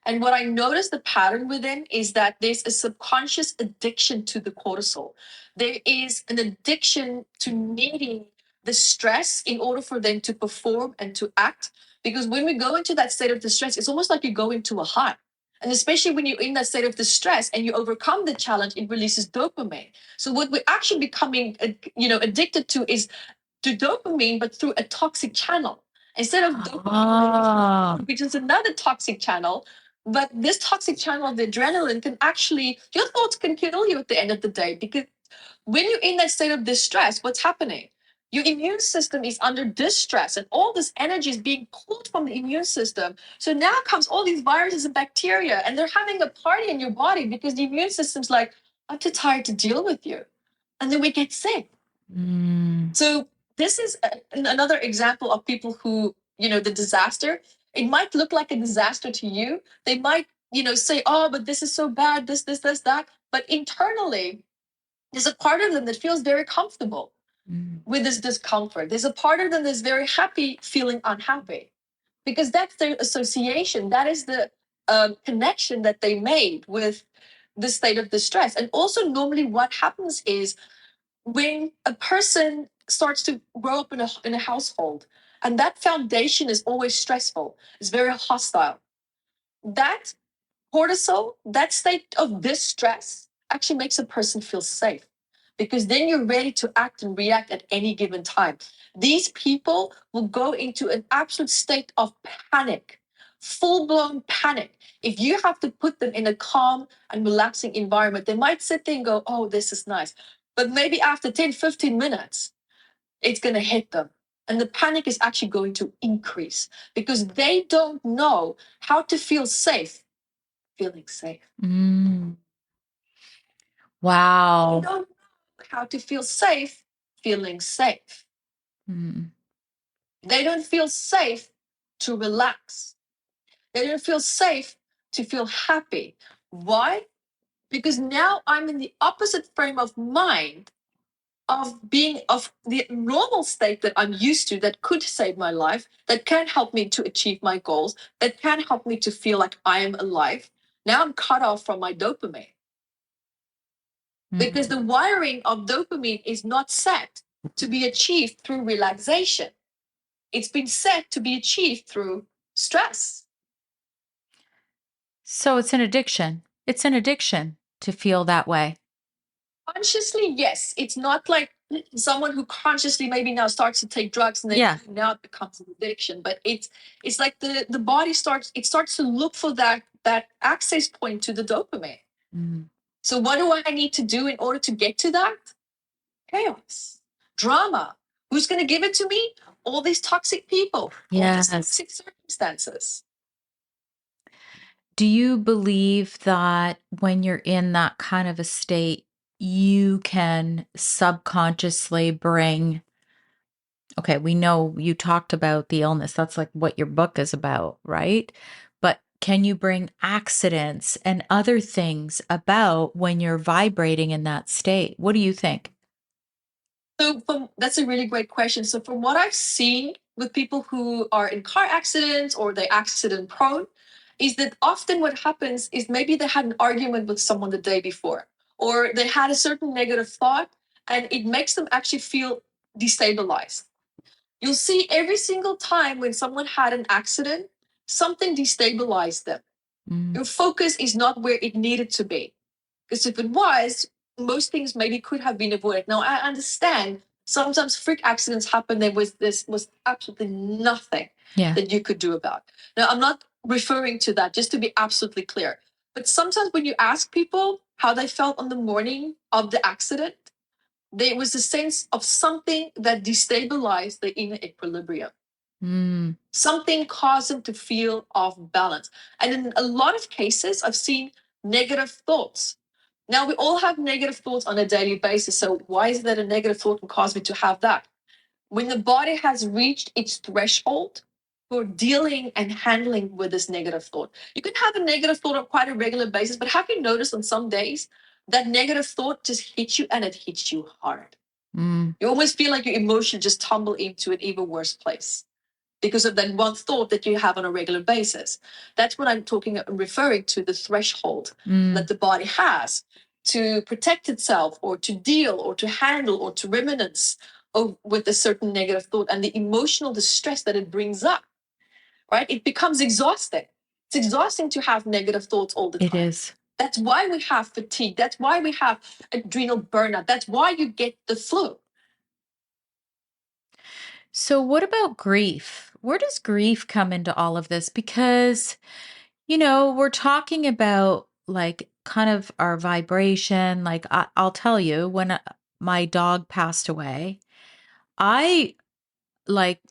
And what I noticed, the pattern within, is that there's a subconscious addiction to the cortisol. There is an addiction to needing the stress in order for them to perform and to act. Because when we go into that state of distress, it's almost like you go into a high. And especially when you're in that state of distress and you overcome the challenge, it releases dopamine. So what we're actually becoming, addicted to is to dopamine, but through a toxic channel. Instead of dopamine, which is another toxic channel, but this toxic channel of the adrenaline can actually, your thoughts can kill you at the end of the day, because when you're in that state of distress, what's happening? Your immune system is under distress, and all this energy is being pulled from the immune system. So now comes all these viruses and bacteria, and they're having a party in your body because the immune system's like, I'm too tired to deal with you. And then we get sick. So this is another example of people who, the disaster, it might look like a disaster to you. They might, say, oh, but this is so bad, this, that. But internally, There's a part of them that feels very comfortable Mm. with this discomfort. There's a part of them that's very happy feeling unhappy, because that's their association. That is the connection that they made with the state of distress. And also, normally, what happens is when a person starts to grow up in a household, and that foundation is always stressful, it's very hostile. That cortisol, that state of distress, actually makes a person feel safe, because then you're ready to act and react at any given time. These people will go into an absolute state of panic, full blown panic. If you have to put them in a calm and relaxing environment, they might sit there and go, oh, this is nice. But maybe after 10, 15 minutes, it's going to hit them. And the panic is actually going to increase because they don't know how to feel safe feeling safe. Mm. Wow. They don't know how to feel safe feeling safe. Mm. They don't feel safe to relax. They don't feel safe to feel happy. Why? Because now I'm in the opposite frame of mind of being of the normal state that I'm used to, that could save my life, that can help me to achieve my goals, that can help me to feel like I am alive. Now I'm cut off from my dopamine. Because the wiring of dopamine is not set to be achieved through relaxation. It's been set to be achieved through stress. So it's an addiction. It's an addiction to feel that way. Consciously, yes. It's not like someone who consciously maybe now starts to take drugs and then now it becomes an addiction. But it's like the body starts to look for that access point to the dopamine. Mm. So what do I need to do in order to get to that? Chaos, drama. Who's going to give it to me? All these toxic people, all these toxic circumstances. Do you believe that when you're in that kind of a state, you can subconsciously bring, okay, we know you talked about the illness. That's like what your book is about, right? But can you bring accidents and other things about when you're vibrating in that state? What do you think? So that's a really great question. So from what I've seen with people who are in car accidents or they're accident prone, is that often what happens is maybe they had an argument with someone the day before, or they had a certain negative thought, and it makes them actually feel destabilized. You'll see every single time when someone had an accident, something destabilized them. Mm. Your focus is not where it needed to be. Because if it was, most things maybe could have been avoided. Now, I understand sometimes freak accidents happen. There was absolutely nothing that you could do about. Now, I'm not referring to that, just to be absolutely clear. But sometimes when you ask people how they felt on the morning of the accident, there was a sense of something that destabilized the inner equilibrium. Mm. Something caused them to feel off balance. And in a lot of cases, I've seen negative thoughts. Now, we all have negative thoughts on a daily basis. So why is that a negative thought can cause me to have that? When the body has reached its threshold for dealing and handling with this negative thought, you can have a negative thought on quite a regular basis, but have you noticed on some days that negative thought just hits you and it hits you hard? Mm. You almost feel like your emotions just tumble into an even worse place because of that one thought that you have on a regular basis. That's what I'm referring to, the threshold that the body has to protect itself or to deal or to handle or to reminisce with a certain negative thought and the emotional distress that it brings up, right? It becomes exhausting. It's exhausting to have negative thoughts all the time. It is. That's why we have fatigue. That's why we have adrenal burnout. That's why you get the flu. So, what about grief? Where does grief come into all of this? Because, we're talking about like kind of our vibration. Like, I'll tell you, when my dog passed away, I like,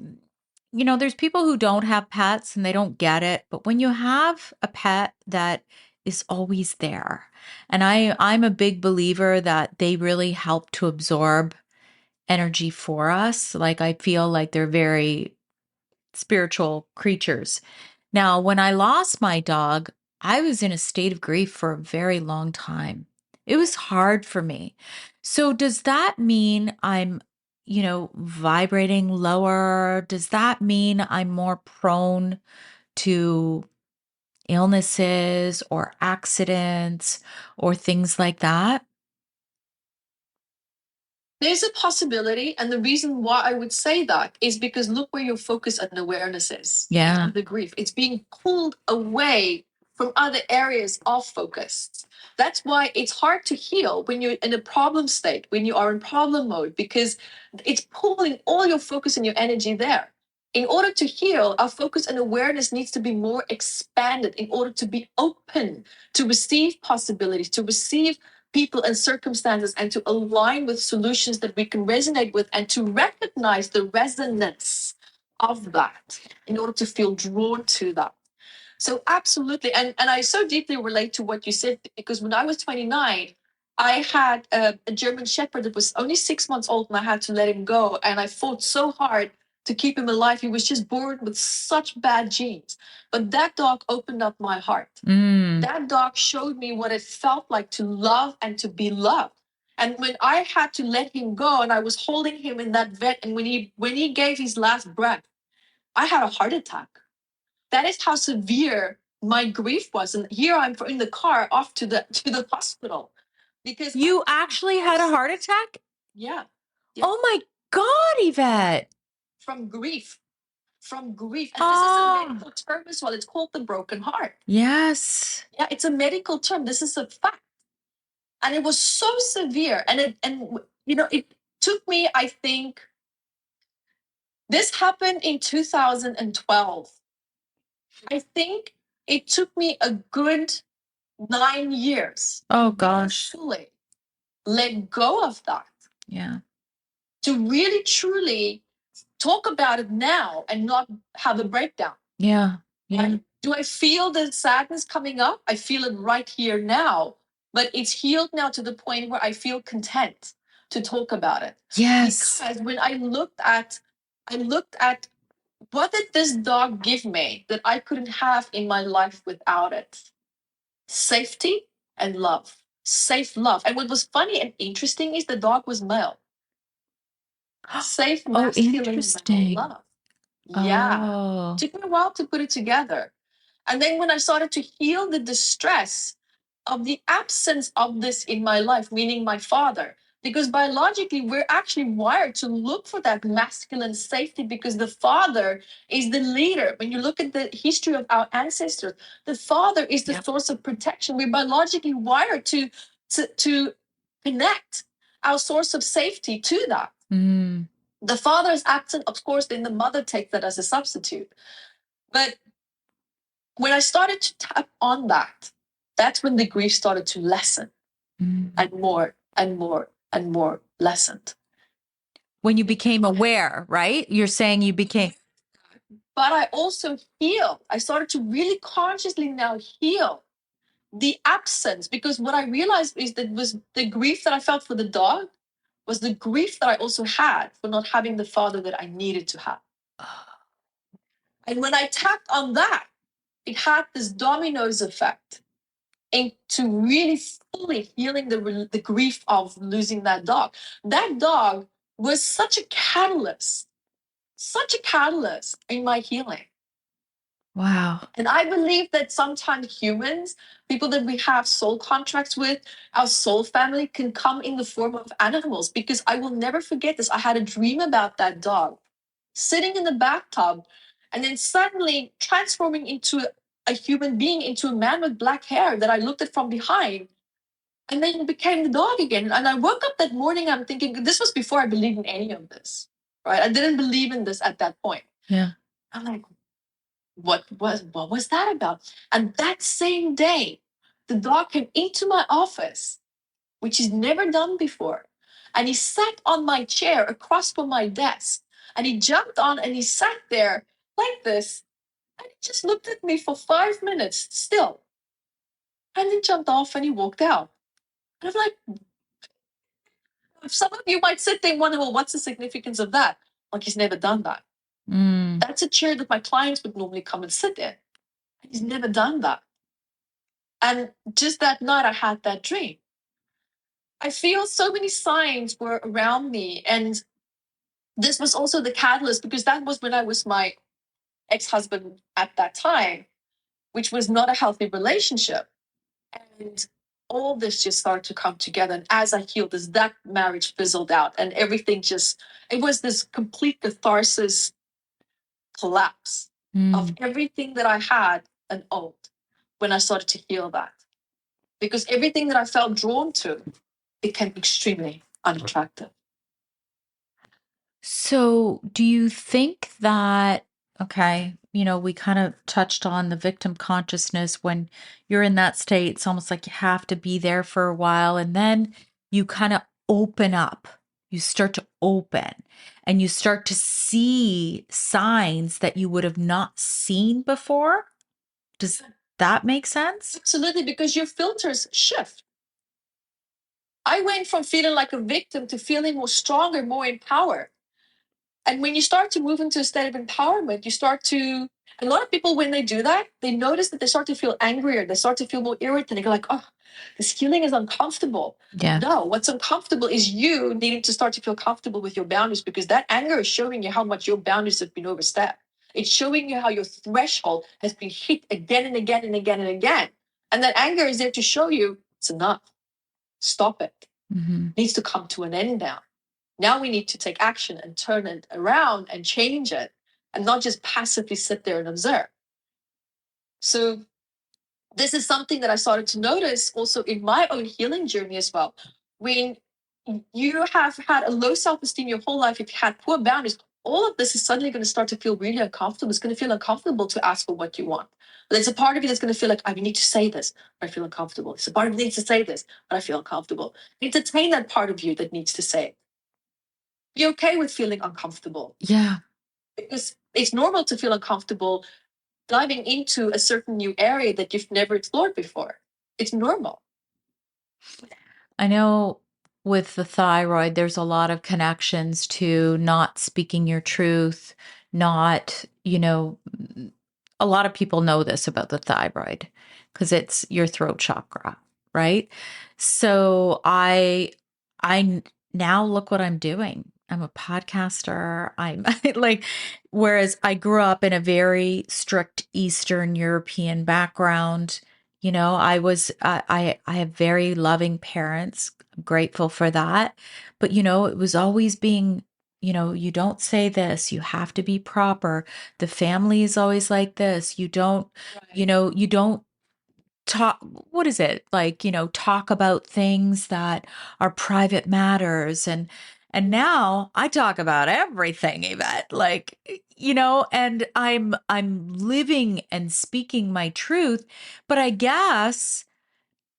there's people who don't have pets and they don't get it. But when you have a pet that is always there, and I'm a big believer that they really help to absorb energy for us. Like, I feel like they're very spiritual creatures. Now, when I lost my dog, I was in a state of grief for a very long time. It was hard for me. So does that mean I'm, vibrating lower? Does that mean I'm more prone to illnesses or accidents or things like that? There's a possibility, and the reason why I would say that is because look where your focus and awareness is. Yeah. The grief. It's being pulled away from other areas of focus. That's why it's hard to heal when you're in a problem state, when you are in problem mode, because it's pulling all your focus and your energy there. In order to heal, our focus and awareness needs to be more expanded in order to be open to receive possibilities, to receive people and circumstances, and to align with solutions that we can resonate with, and to recognize the resonance of that in order to feel drawn to that. So absolutely. And I so deeply relate to what you said, because when I was 29, I had a German Shepherd that was only 6 months old, and I had to let him go. And I fought so hard to keep him alive. He was just born with such bad genes. But that dog opened up my heart. That dog showed me what it felt like to love and to be loved. And when I had to let him go, and I was holding him in that vet, and when he gave his last breath, I had a heart attack. That is how severe my grief was. And here I'm in the car off to the hospital, because You actually had a heart attack? yeah. Oh my God, Evette. From grief. From grief. And this is a medical term as well. It's called the broken heart. Yes. Yeah, it's a medical term. This is a fact. And it was so severe. And it took me, I think, this happened in 2012. I think it took me a good 9 years. Oh gosh. To fully let go of that. Yeah. To really truly talk about it now and not have a breakdown. Yeah. Yeah. Right? Do I feel the sadness coming up? I feel it right here now, but it's healed now to the point where I feel content to talk about it. Yes. Because when I looked at what did this dog give me that I couldn't have in my life without it? Safety and love. Safe love. And what was funny and interesting is the dog was male. Safe, masculine, interesting. male love. Yeah. Oh. Took me a while to put it together. And then when I started to heal the distress of the absence of this in my life, meaning my father, because biologically we're actually wired to look for that masculine safety, because the father is the leader. When you look at the history of our ancestors, the father is the source of protection. We're biologically wired to connect our source of safety to that. The father is absent, of course, then the mother takes that as a substitute. But when I started to tap on that, that's when the grief started to lessen, and more and more and more lessened. When you became aware, right? You're saying you became. But I also healed. I started to really consciously now heal the absence, because what I realized is that was the grief that I felt for the dog was the grief that I also had for not having the father that I needed to have. And when I tapped on that, it had this dominoes effect into really fully healing the grief of losing that dog. That dog was such a catalyst in my healing. Wow. And I believe that sometimes humans, people that we have soul contracts with, our soul family, can come in the form of animals, because I will never forget this. I had a dream about that dog sitting in the bathtub and then suddenly transforming into a human being, into a man with black hair that I looked at from behind, and then became the dog again. And I woke up that morning, I'm thinking, this was before I believed in any of this, right? I didn't believe in this at that point. Yeah. I'm like, what was that about? And that same day, the dog came into my office, which he's never done before. And he sat on my chair across from my desk. And he jumped on and he sat there like this. And he just looked at me for 5 minutes still. And then jumped off and he walked out. And I'm like, some of you might sit there and wonder, well, what's the significance of that? Like, he's never done that. That's a chair that my clients would normally come and sit in. He's never done that. And just that night, I had that dream. I feel so many signs were around me. And this was also the catalyst, because that was when I was my ex-husband at that time, which was not a healthy relationship. And all this just started to come together. And as I healed this, that marriage fizzled out and everything just, it was this complete catharsis collapse of everything that I had and owned when I started to heal that. Because everything that I felt drawn to became extremely unattractive. So, do you think that, okay, we kind of touched on the victim consciousness. When you're in that state, it's almost like you have to be there for a while, and then you kind of open up. You start to open and you start to see signs that you would have not seen before. Does that make sense? Absolutely, because your filters shift. I went from feeling like a victim to feeling more stronger, more empowered. And when you start to move into a state of empowerment, you start to, a lot of people, when they do that, they notice that they start to feel angrier. They start to feel more irritated. They go like, oh, this feeling is uncomfortable. Yeah. No, what's uncomfortable is you needing to start to feel comfortable with your boundaries, because that anger is showing you how much your boundaries have been overstepped. It's showing you how your threshold has been hit again and again and again and again. And that anger is there to show you it's enough. Stop it. It needs to come to an end now. Now we need to take action and turn it around and change it, and not just passively sit there and observe. So this is something that I started to notice also in my own healing journey as well. When you have had a low self-esteem your whole life, if you had poor boundaries, all of this is suddenly going to start to feel really uncomfortable. It's going to feel uncomfortable to ask for what you want. There's a part of you that's going to feel like, I need to say this, but I feel uncomfortable. There's a part of me that needs to say this, but I feel uncomfortable. Entertain that part of you that needs to say it. Be okay with feeling uncomfortable. Yeah. Because it's normal to feel uncomfortable diving into a certain new area that you've never explored before. It's normal. I know with the thyroid, there's a lot of connections to not speaking your truth, not, a lot of people know this about the thyroid because it's your throat chakra, right? So now look what I'm doing. I'm a podcaster. I'm like, whereas I grew up in a very strict Eastern European background. I have very loving parents. I'm grateful for that. But, it was always being, you don't say this, you have to be proper. The family is always like this. You don't, you don't talk, what is it? Like, talk about things that are private matters. And now I talk about everything, Evette, like, and I'm living and speaking my truth. But I guess,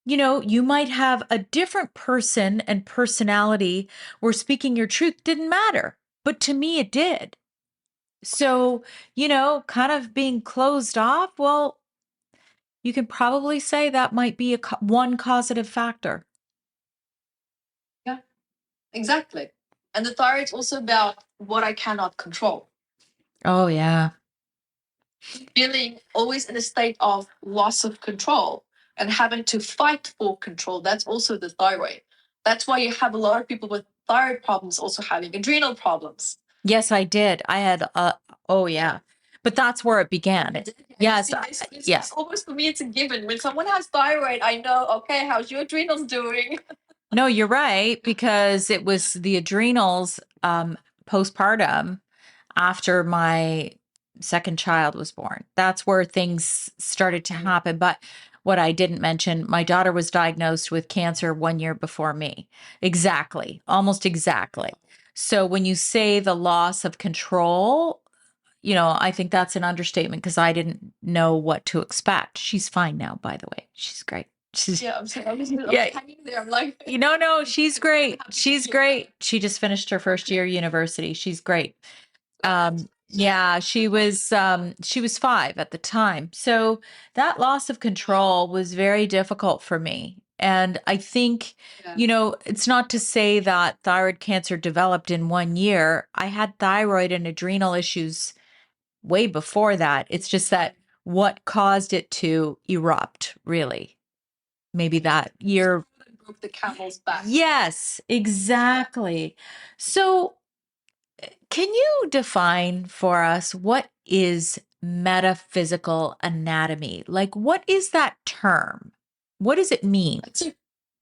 you might have a different person and personality where speaking your truth didn't matter. But to me, it did. So, kind of being closed off, well, you can probably say that might be one causative factor. Yeah, exactly. And the thyroid's also about what I cannot control. Oh, yeah. Feeling always in a state of loss of control and having to fight for control. That's also the thyroid. That's why you have a lot of people with thyroid problems also having adrenal problems. Yes, I did. I had, oh, yeah. But that's where it began. Yes. It's almost, for me, it's a given. When someone has thyroid, I know, okay, how's your adrenals doing? No, you're right, because it was the adrenals postpartum after my second child was born. That's where things started to happen. But what I didn't mention, my daughter was diagnosed with cancer 1 year before me. Exactly. Almost exactly. So when you say the loss of control, I think that's an understatement because I didn't know what to expect. She's fine now, by the way. She's great. Yeah, I'm hanging there. I'm like, no, she's great. She's great. She just finished her first year university. She's great. Yeah, she was 5 at the time. So that loss of control was very difficult for me. And I think, it's not to say that thyroid cancer developed in 1 year. I had thyroid and adrenal issues way before that. It's just that what caused it to erupt, really. Maybe that year. broke the camel's back. Yes, exactly. So, can you define for us what is metaphysical anatomy? Like, what is that term? What does it mean?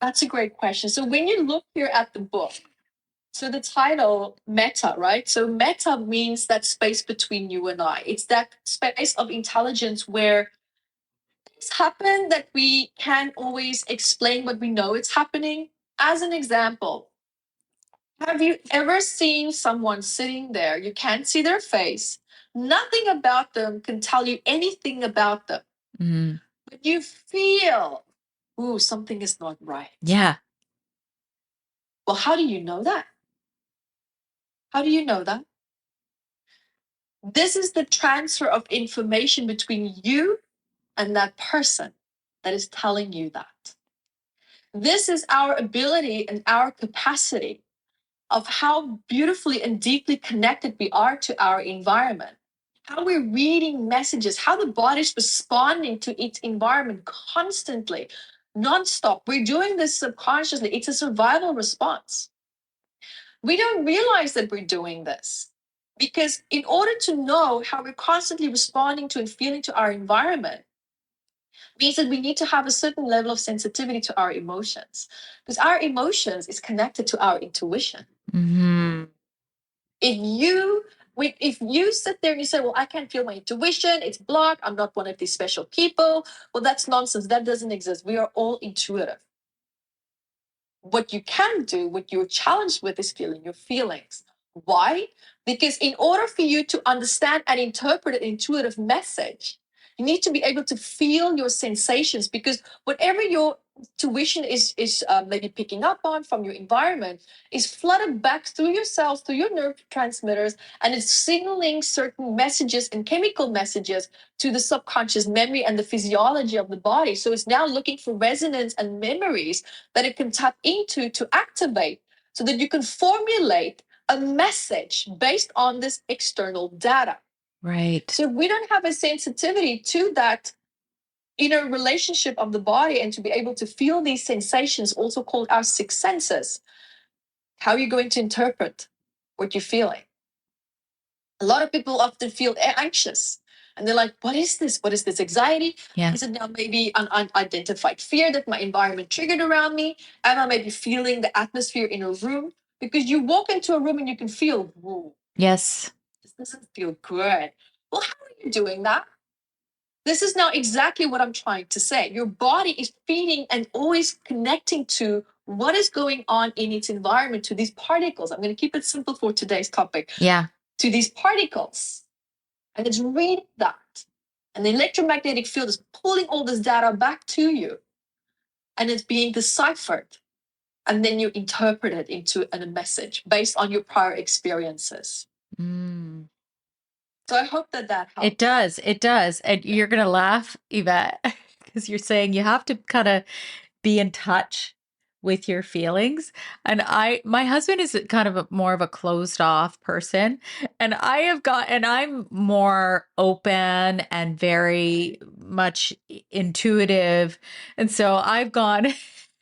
That's a great question. So when you look here at the book, so the title, meta, right? So meta means that space between you and I. It's that space of intelligence where things happen that we can't always explain, but we know it's happening. As an example, have you ever seen someone sitting there? You can't see their face. Nothing about them can tell you anything about them. Mm, But you feel, ooh, something is not right. yeah. Well, how do you know that? How do you know that? This is the transfer of information between you and that person that is telling you that. This is our ability and our capacity of how beautifully and deeply connected we are to our environment, how we're reading messages, how the body's responding to its environment constantly, nonstop. We're doing this subconsciously. It's a survival response. We don't realize that we're doing this because in order to know how we're constantly responding to and feeling to our environment means that we need to have a certain level of sensitivity to our emotions because our emotions is connected to our intuition. Mm-hmm. If you sit there and you say, well, I can't feel my intuition, it's blocked, I'm not one of these special people, well, that's nonsense. That doesn't exist. We are all intuitive. What you can do, what you're challenged with, is feeling your feelings. Why? Because in order for you to understand and interpret an intuitive message, you need to be able to feel your sensations, because whatever your intuition is maybe picking up on from your environment is flooded back through your cells, through your neurotransmitters, and it's signaling certain messages and chemical messages to the subconscious memory and the physiology of the body. So it's now looking for resonance and memories that it can tap into to activate so that you can formulate a message based on this external data. Right. So if we don't have a sensitivity to that inner relationship of the body and to be able to feel these sensations, also called our six senses, how are you going to interpret what you're feeling? A lot of people often feel anxious and they're like, what is this? What is this anxiety? Yeah. Is it now maybe an unidentified fear that my environment triggered around me? Am I maybe feeling the atmosphere in a room? Because you walk into a room and you can feel, whoa, Yes. this doesn't feel good. Well, how are you doing that? This is now exactly what I'm trying to say. Your body is feeding and always connecting to what is going on in its environment, to these particles. I'm going to keep it simple for today's topic. Yeah. To these particles. And it's reading that. And the electromagnetic field is pulling all this data back to you. And it's being deciphered. And then you interpret it into a message based on your prior experiences. Mm. So I hope that helps. It does. It does. And you're going to laugh, Evette, because you're saying you have to kind of be in touch with your feelings. And my husband is kind of more of a closed off person. And I'm more open and very much intuitive. And so I've gone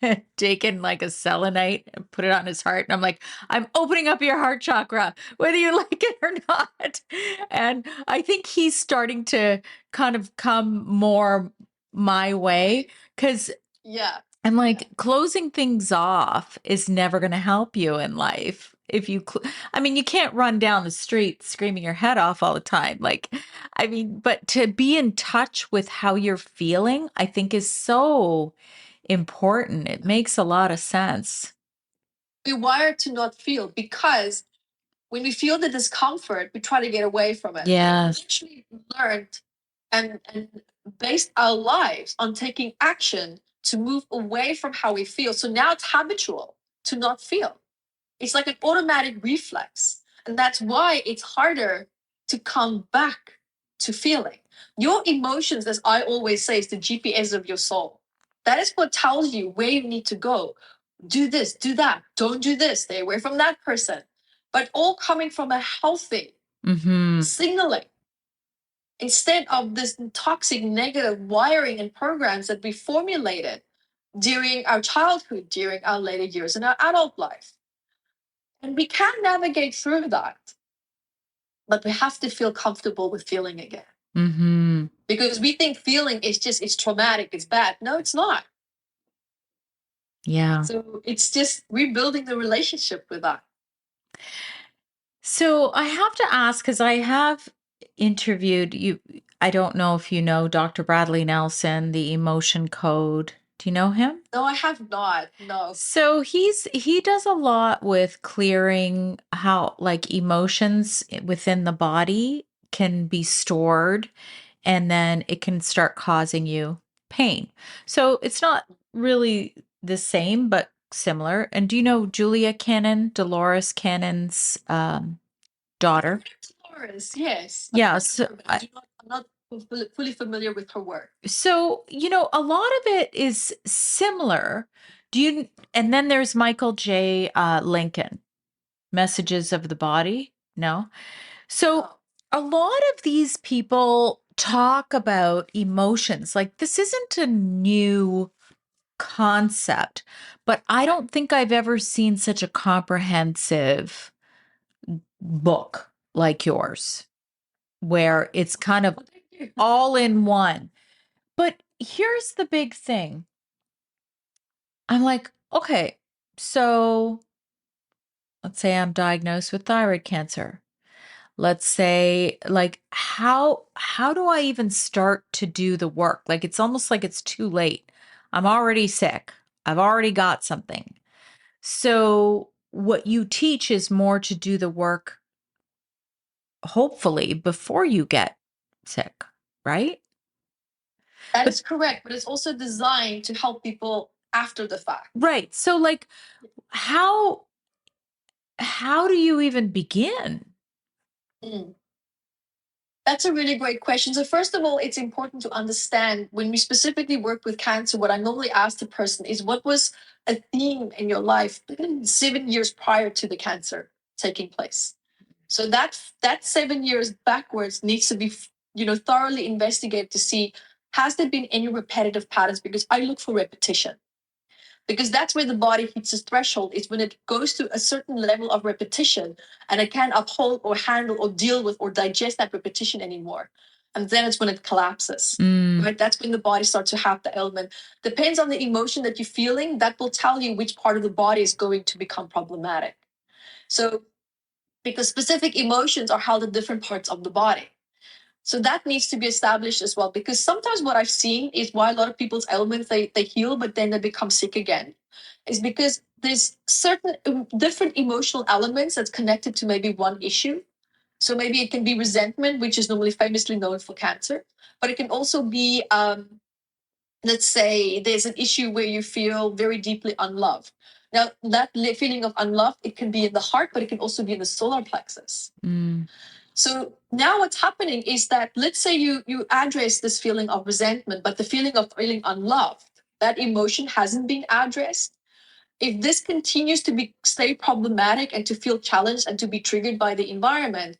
and taken like a selenite and put it on his heart. And I'm like, I'm opening up your heart chakra, whether you like it or not. And I think he's starting to kind of come more my way because I'm like, closing things off is never going to help you in life. If you, you can't run down the street screaming your head off all the time. But to be in touch with how you're feeling, I think is so important. It makes a lot of sense. We're wired to not feel because when we feel the discomfort, we try to get away from it. Yeah. We actually learned and based our lives on taking action to move away from how we feel. So now it's habitual to not feel. It's like an automatic reflex. And that's why it's harder to come back to feeling. Your emotions, as I always say, is the GPS of your soul. That is what tells you where you need to go. Do this, do that. Don't do this. Stay away from that person. But all coming from a healthy signaling instead of this toxic negative wiring and programs that we formulated during our childhood, during our later years in our adult life. And we can navigate through that, but we have to feel comfortable with feeling again. Mm-hmm. Because we think feeling is just, it's traumatic, it's bad. No, it's not. Yeah. So it's just rebuilding the relationship with that. So I have to ask, because I have interviewed you. I don't know if you know Dr. Bradley Nelson, the emotion code. Do you know him? No, I have not. No. So he does a lot with clearing how like emotions within the body can be stored and then it can start causing you pain. So it's not really the same but similar. And do you know Julia Cannon, Dolores Cannon's daughter? Dolores, yes. Yeah, so I'm not fully familiar with her work. so, a lot of it is similar. And then there's Michael J. Lincoln, Messages of the Body. No. So, a lot of these people talk about emotions. Like, this isn't a new concept, but I don't think I've ever seen such a comprehensive book like yours, where it's kind of all in one. But here's the big thing. I'm like, okay, so let's say I'm diagnosed with thyroid cancer. Let's say like how do I even start to do the work? Like it's almost like it's too late. I'm already sick. I've already got something. So what you teach is more to do the work hopefully before you get sick, right? That is correct, but it's also designed to help people after the fact. Right. So like how do you even begin? Mm. That's a really great question. So first of all, it's important to understand when we specifically work with cancer, what I normally ask the person is what was a theme in your life 7 years prior to the cancer taking place? So that 7 years backwards needs to be, thoroughly investigated to see, has there been any repetitive patterns? Because I look for repetition. Because that's where the body hits its threshold, is when it goes to a certain level of repetition and it can't uphold or handle or deal with or digest that repetition anymore. And then it's when it collapses, right? That's when the body starts to have the ailment. Depends on the emotion that you're feeling, that will tell you which part of the body is going to become problematic. So, because specific emotions are held in different parts of the body. So that needs to be established as well, because sometimes what I've seen is why a lot of people's ailments, they heal, but then they become sick again, is because there's certain different emotional elements that's connected to maybe one issue. So maybe it can be resentment, which is normally famously known for cancer, but it can also be, let's say there's an issue where you feel very deeply unloved. Now, that feeling of unloved, it can be in the heart, but it can also be in the solar plexus. So now what's happening is that, let's say you address this feeling of resentment, but the feeling of feeling unloved, that emotion hasn't been addressed. If this continues to stay problematic and to feel challenged and to be triggered by the environment,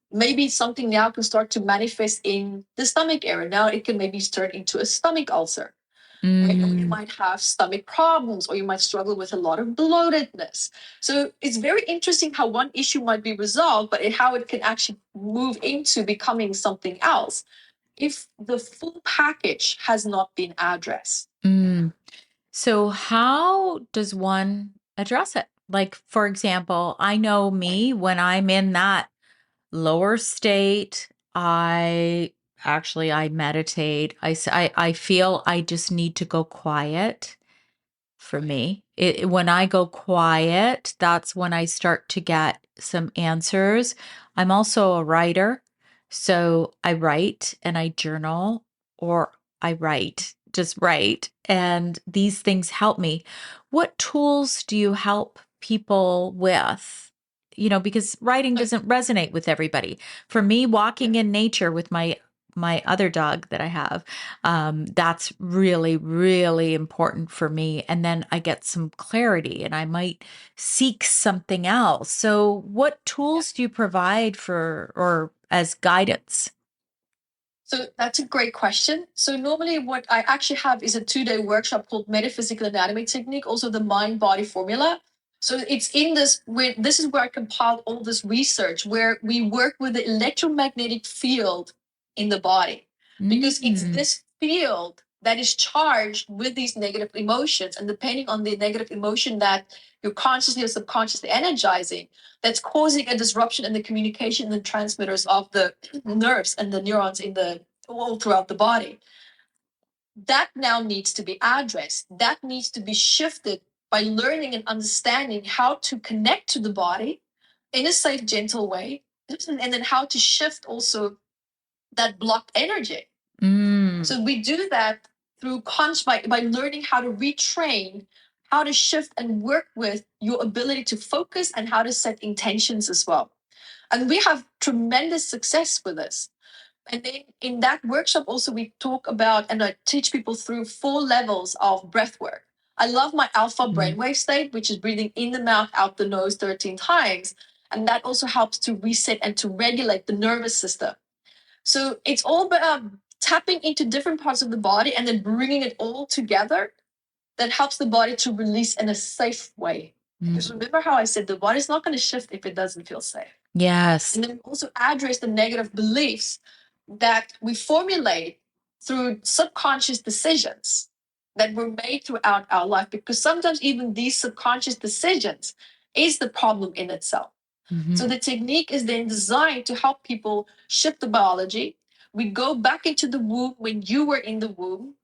maybe something now can start to manifest in the stomach area. Now it can maybe turn into a stomach ulcer. Right? Or you might have stomach problems, or you might struggle with a lot of bloatedness. So it's very interesting how one issue might be resolved, but how it can actually move into becoming something else if the full package has not been addressed. So how does one address it? Like, for example, I know me when I'm in that lower state, I meditate. I feel I just need to go quiet. For me, when I go quiet, that's when I start to get some answers. I'm also a writer, so I write and I journal, or I write, just write, and these things help me. What tools do you help people with? Because writing doesn't resonate with everybody. For me, walking in nature with my other dog that I have, that's really, really important for me. And then I get some clarity and I might seek something else. So what tools do you provide for or as guidance? So that's a great question. So normally what I actually have is a 2-day workshop called Metaphysical Anatomy Technique, also the mind-body formula. So it's in this, this is where I compiled all this research, where we work with the electromagnetic field in the body, because it's this field that is charged with these negative emotions. And depending on the negative emotion that you're consciously or subconsciously energizing, that's causing a disruption in the communication and the transmitters of the nerves and the neurons in the all throughout the body. That now needs to be addressed. That needs to be shifted by learning and understanding how to connect to the body in a safe, gentle way, and then how to shift also that blocked energy. So we do that through by learning how to retrain, how to shift and work with your ability to focus and how to set intentions as well. And we have tremendous success with this. And then in that workshop also we talk about, and I teach people through 4 levels of breath work. I love my alpha brainwave state, which is breathing in the mouth, out the nose 13 times. And that also helps to reset and to regulate the nervous system. So it's all about tapping into different parts of the body and then bringing it all together. That helps the body to release in a safe way. Because remember how I said the body's not going to shift if it doesn't feel safe. Yes. And then also address the negative beliefs that we formulate through subconscious decisions that were made throughout our life. Because sometimes even these subconscious decisions is the problem in itself. So the technique is then designed to help people shift the biology. We go back into the womb when you were in the womb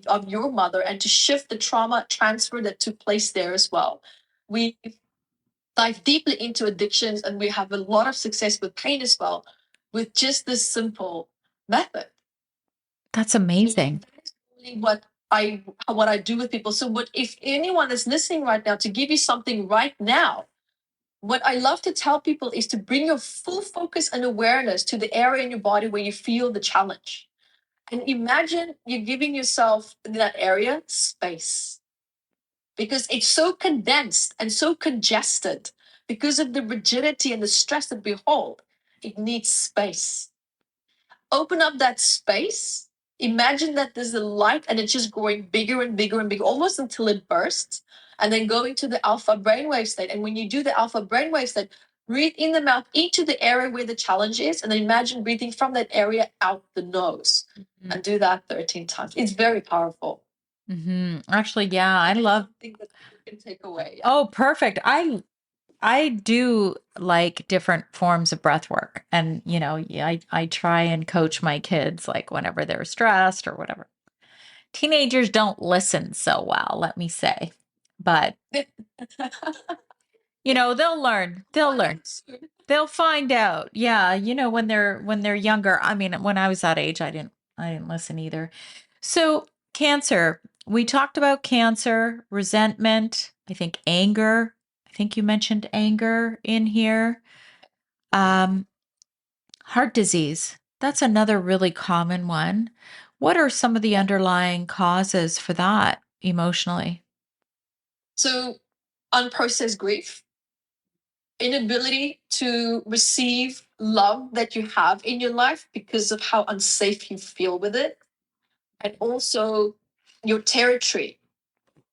of your mother and to shift the trauma transfer that took place there as well. We dive deeply into addictions and we have a lot of success with pain as well with just this simple method. That's amazing. That is really what I do with people. So if anyone is listening right now, to give you something right now, what I love to tell people is to bring your full focus and awareness to the area in your body where you feel the challenge. And imagine you're giving yourself in that area space, because it's so condensed and so congested because of the rigidity and the stress that we hold. It needs space. Open up that space. Imagine that there's a light and it's just growing bigger and bigger and bigger, almost until it bursts, and then go into the alpha brainwave state. And when you do the alpha brainwave state, breathe in the mouth into the area where the challenge is, and then imagine breathing from that area out the nose. And do that 13 times. It's very powerful. Actually, yeah, I love. Something that you can take away. Yeah. Oh, perfect. I do like different forms of breath work, and I try and coach my kids like whenever they're stressed or whatever. Teenagers don't listen so well, let me say, but they'll learn. They'll find out. Yeah, when they're younger. I mean, when I was that age, I didn't listen either. So, cancer. We talked about cancer, resentment, I think anger. I think you mentioned anger in here. Heart disease. That's another really common one. What are some of the underlying causes for that emotionally? So, unprocessed grief, inability to receive love that you have in your life because of how unsafe you feel with it, and also your territory,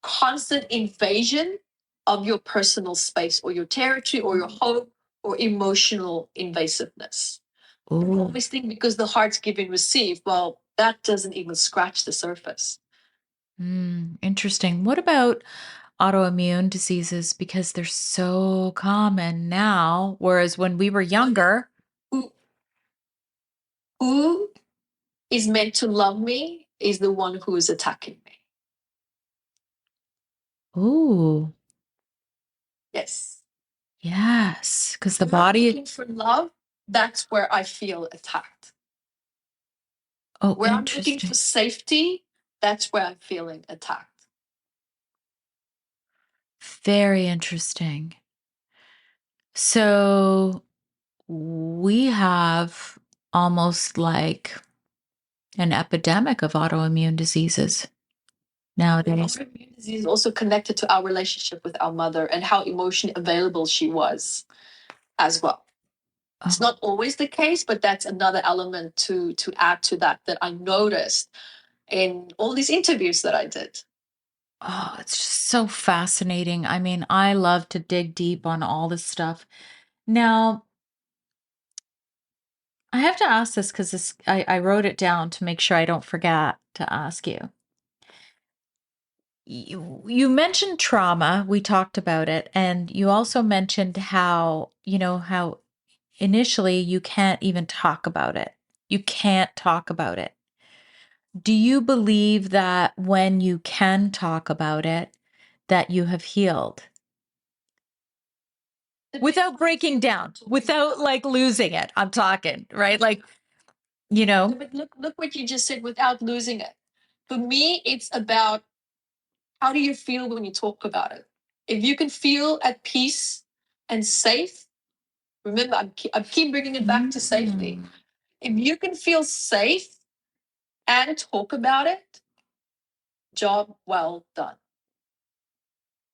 constant invasion of your personal space or your territory or your home, or emotional invasiveness. Ooh. Always think because the heart's give and receive, well, that doesn't even scratch the surface. Interesting. What about autoimmune diseases? Because they're so common now, whereas when we were younger. Who is meant to love me is the one who is attacking me. Ooh. Yes. Yes, because the When I'm body. looking for love, that's where I feel attacked. Oh, Where I'm looking interesting. for safety, that's where I'm feeling attacked. Very interesting. So we have almost like an epidemic of autoimmune diseases nowadays. Autoimmune disease is also connected to our relationship with our mother and how emotionally available she was as well. It's not always the case, but that's another element to add to that I noticed in all these interviews that I did. Oh, it's just so fascinating. I mean, I love to dig deep on all this stuff. Now, I have to ask this because I wrote it down to make sure I don't forget to ask you. You mentioned trauma, we talked about it, and you also mentioned how, how initially you can't even talk about it. You can't talk about it. Do you believe that when you can talk about it, that you have healed? Without breaking down, without like losing it. I'm talking, right? Like, But look what you just said, without losing it. For me, it's about how do you feel when you talk about it? If you can feel at peace and safe, remember, I keep bringing it back to safety. If you can feel safe and talk about it, job well done.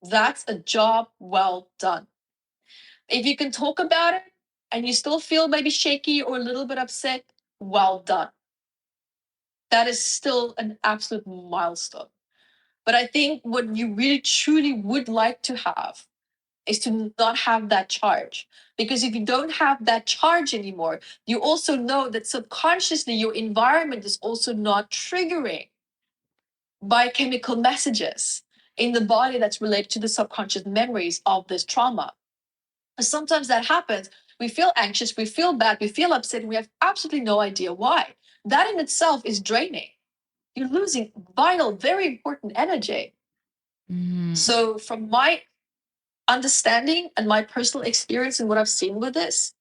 That's a job well done. If you can talk about it and you still feel maybe shaky or a little bit upset, well done. That is still an absolute milestone. But I think what you really truly would like to have is to not have that charge. Because if you don't have that charge anymore, you also know that subconsciously your environment is also not triggering biochemical messages in the body that's related to the subconscious memories of this trauma. And sometimes that happens. We feel anxious, we feel bad, we feel upset, and we have absolutely no idea why. That in itself is draining. You're losing vital, very important energy. So, from my understanding and my personal experience and what I've seen with this,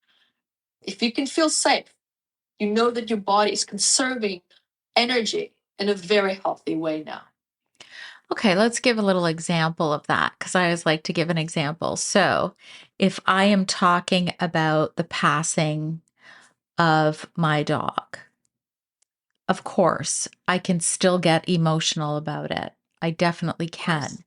if you can feel safe, you know that your body is conserving energy in a very healthy way now. Okay, let's give a little example of that because I always like to give an example. So, if I am talking about the passing of my dog, of course, I can still get emotional about it. I definitely can.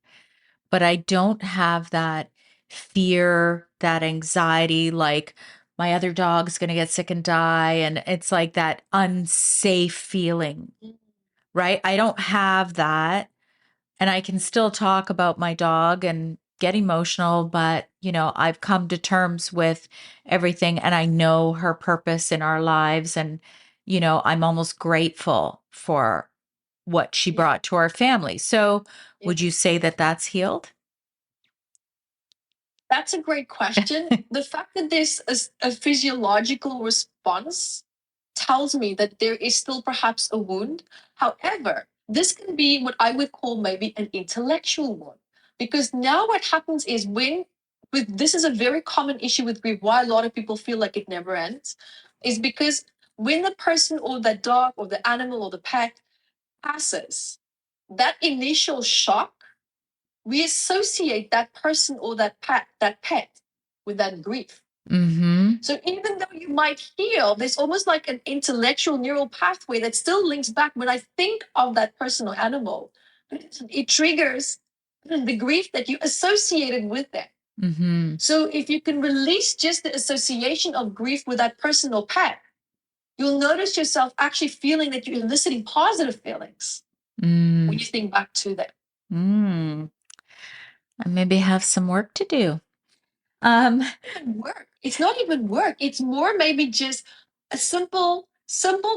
But I don't have that fear, that anxiety, like my other dog's going to get sick and die. And it's like that unsafe feeling, right? I don't have that. And I can still talk about my dog and get emotional, but I've come to terms with everything and I know her purpose in our lives. And, I'm almost grateful for what she brought to our family. So would you say that that's healed? That's a great question. The fact that there's a physiological response tells me that there is still perhaps a wound. However, this can be what I would call maybe an intellectual wound. Because now what happens is this is a very common issue with grief, why a lot of people feel like it never ends, is because when the person or the dog or the animal or the pet passes, that initial shock, we associate that person or that pet with that grief. So even though you might heal, there's almost like an intellectual neural pathway that still links back. When I think of that person or animal, it triggers the grief that you associated with them. So if you can release just the association of grief with that person or pet, you'll notice yourself actually feeling that you're eliciting positive feelings when you think back to them. I maybe have some work to do. Work. It's not even work. It's more maybe just a simple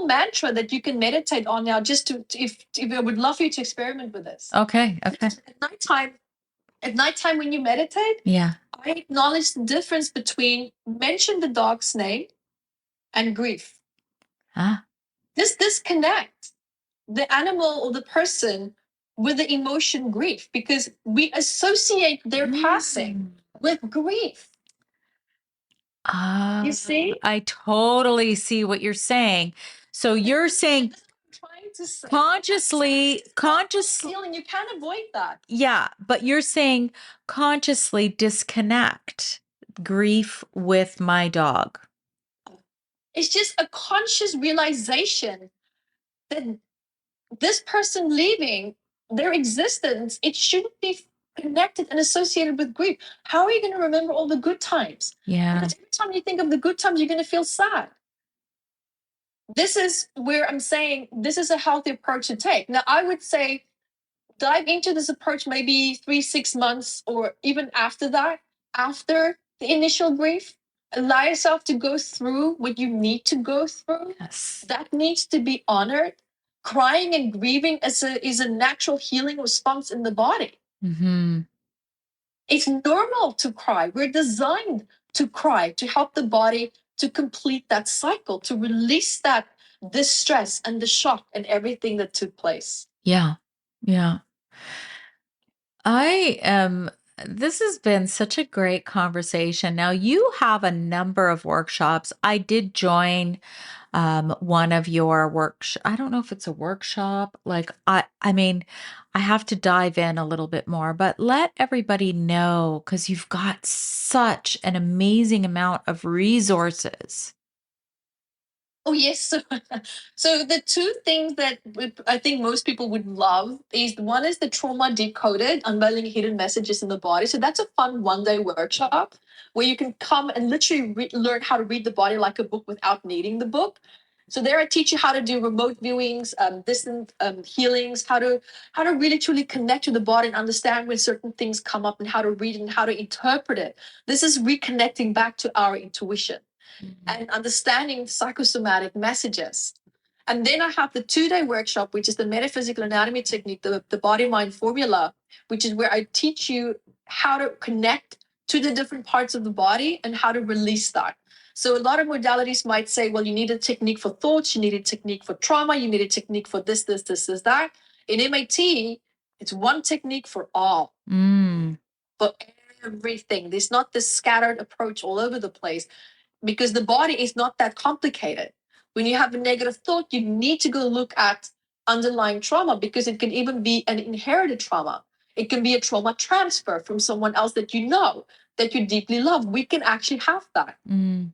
mantra that you can meditate on now. Just to if I would love for you to experiment with this. Okay. At nighttime when you meditate, Yeah. I acknowledge the difference between mention the dog's name and grief. This disconnect the animal or the person with the emotion grief, because we associate their passing with grief. You see? I totally see what you're saying. So you're saying consciously, feeling, you can't avoid that. Yeah, but you're saying consciously disconnect grief with my dog. It's just a conscious realization that this person leaving, their existence, it shouldn't be connected and associated with grief. How are you going to remember all the good times? Yeah. Because every time you think of the good times, you're going to feel sad. This is where I'm saying this is a healthy approach to take. Now, I would say dive into this approach maybe 3-6 months or even after that, after the initial grief. Allow yourself to go through what you need to go through. Yes. That needs to be honored. Crying and grieving is a natural healing response in the body. Mm-hmm. It's normal to cry. We're designed to cry, to help the body to complete that cycle, to release that distress and the shock and everything that took place. Yeah. Yeah. This has been such a great conversation. Now, you have a number of workshops. I did join one of your I don't know if it's a workshop. Like I mean, I have to dive in a little bit more, but let everybody know because you've got such an amazing amount of resources. Oh, yes. So the two things that I think most people would love is one is the trauma decoded, unveiling hidden messages in the body. So that's a fun 1-day workshop where you can come and literally learn how to read the body like a book without needing the book. So there I teach you how to do remote viewings, distant healings, how to really truly connect to the body and understand when certain things come up and how to read and how to interpret it. This is reconnecting back to our intuition and understanding psychosomatic messages. And then I have the 2-day workshop, which is the metaphysical anatomy technique, the body mind formula, which is where I teach you how to connect to the different parts of the body and how to release that. So a lot of modalities might say, well, you need a technique for thoughts, you need a technique for trauma, you need a technique for this, that. In MAT, it's one technique for all. For everything. There's not this scattered approach all over the place, because the body is not that complicated. When you have a negative thought, you need to go look at underlying trauma, because it can even be an inherited trauma. It can be a trauma transfer from someone else that you know, that you deeply love. We can actually have that. You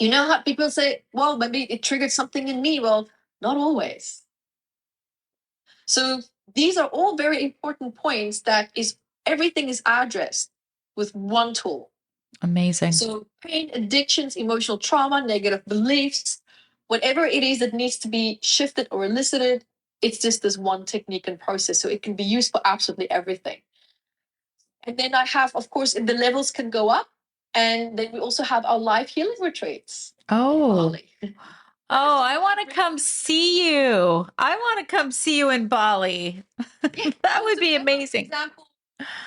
know how people say, well, maybe it triggered something in me. Well, not always. So these are all very important points that is everything is addressed with one tool. Amazing. So pain, addictions, emotional trauma, negative beliefs, whatever it is that needs to be shifted or elicited, it's just this one technique and process. So it can be used for absolutely everything. And then I have, of course, the levels can go up. And then we also have our live healing retreats. Oh, I want to come see you. I want to come see you in Bali. That would be amazing. Example.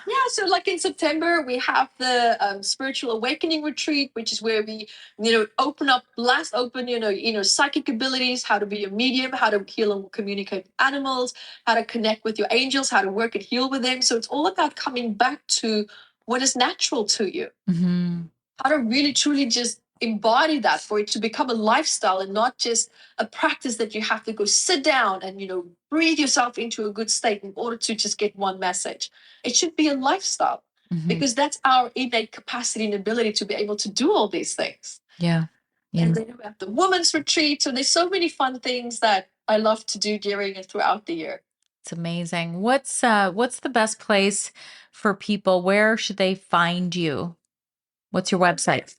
Yeah, so like in September, we have the spiritual awakening retreat, which is where we, blast open, psychic abilities, how to be a medium, how to heal and communicate with animals, how to connect with your angels, how to work and heal with them. So it's all about coming back to what is natural to you. How to really, truly just embody that for it to become a lifestyle and not just a practice that you have to go sit down and, breathe yourself into a good state in order to just get one message. It should be a lifestyle because that's our innate capacity and ability to be able to do all these things. Yeah. And then we have the women's retreat. So there's so many fun things that I love to do during and throughout the year. It's amazing. What's the best place for people? Where should they find you? What's your website?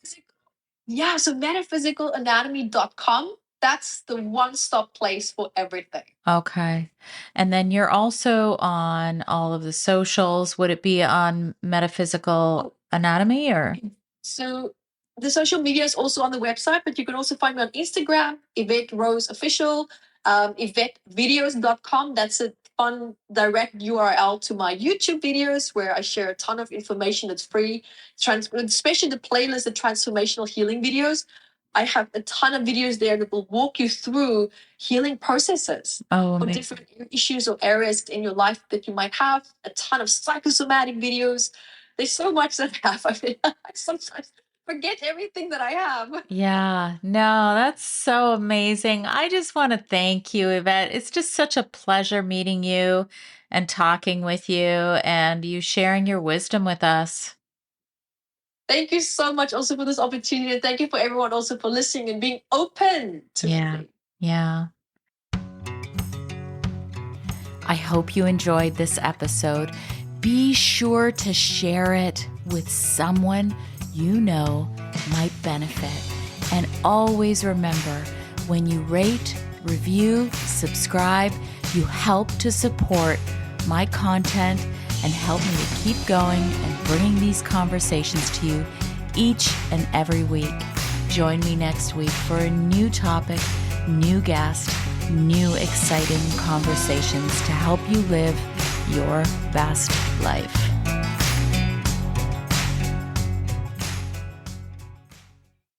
Yeah, so metaphysicalanatomy.com. That's the one-stop place for everything. Okay. And then you're also on all of the socials. Would it be on Metaphysical Anatomy or? So the social media is also on the website, but you can also find me on Instagram, Evette Rose Official, EvetteVideos.com. That's a fun direct URL to my YouTube videos where I share a ton of information that's free, especially the playlist, the transformational healing videos. I have a ton of videos there that will walk you through healing processes for different issues or areas in your life that you might have. A ton of psychosomatic videos. There's so much that I have. I mean, I sometimes forget everything that I have. Yeah, no, that's so amazing. I just want to thank you, Evette. It's just such a pleasure meeting you and talking with you and you sharing your wisdom with us. Thank you so much also for this opportunity. And thank you for everyone also for listening and being open to me. Yeah. I hope you enjoyed this episode. be sure to share it with someone you know might benefit. And always remember, when you rate, review, subscribe, you help to support my content and help me to keep going and bringing these conversations to you each and every week. Join me next week for a new topic, new guest, new exciting conversations to help you live your best life.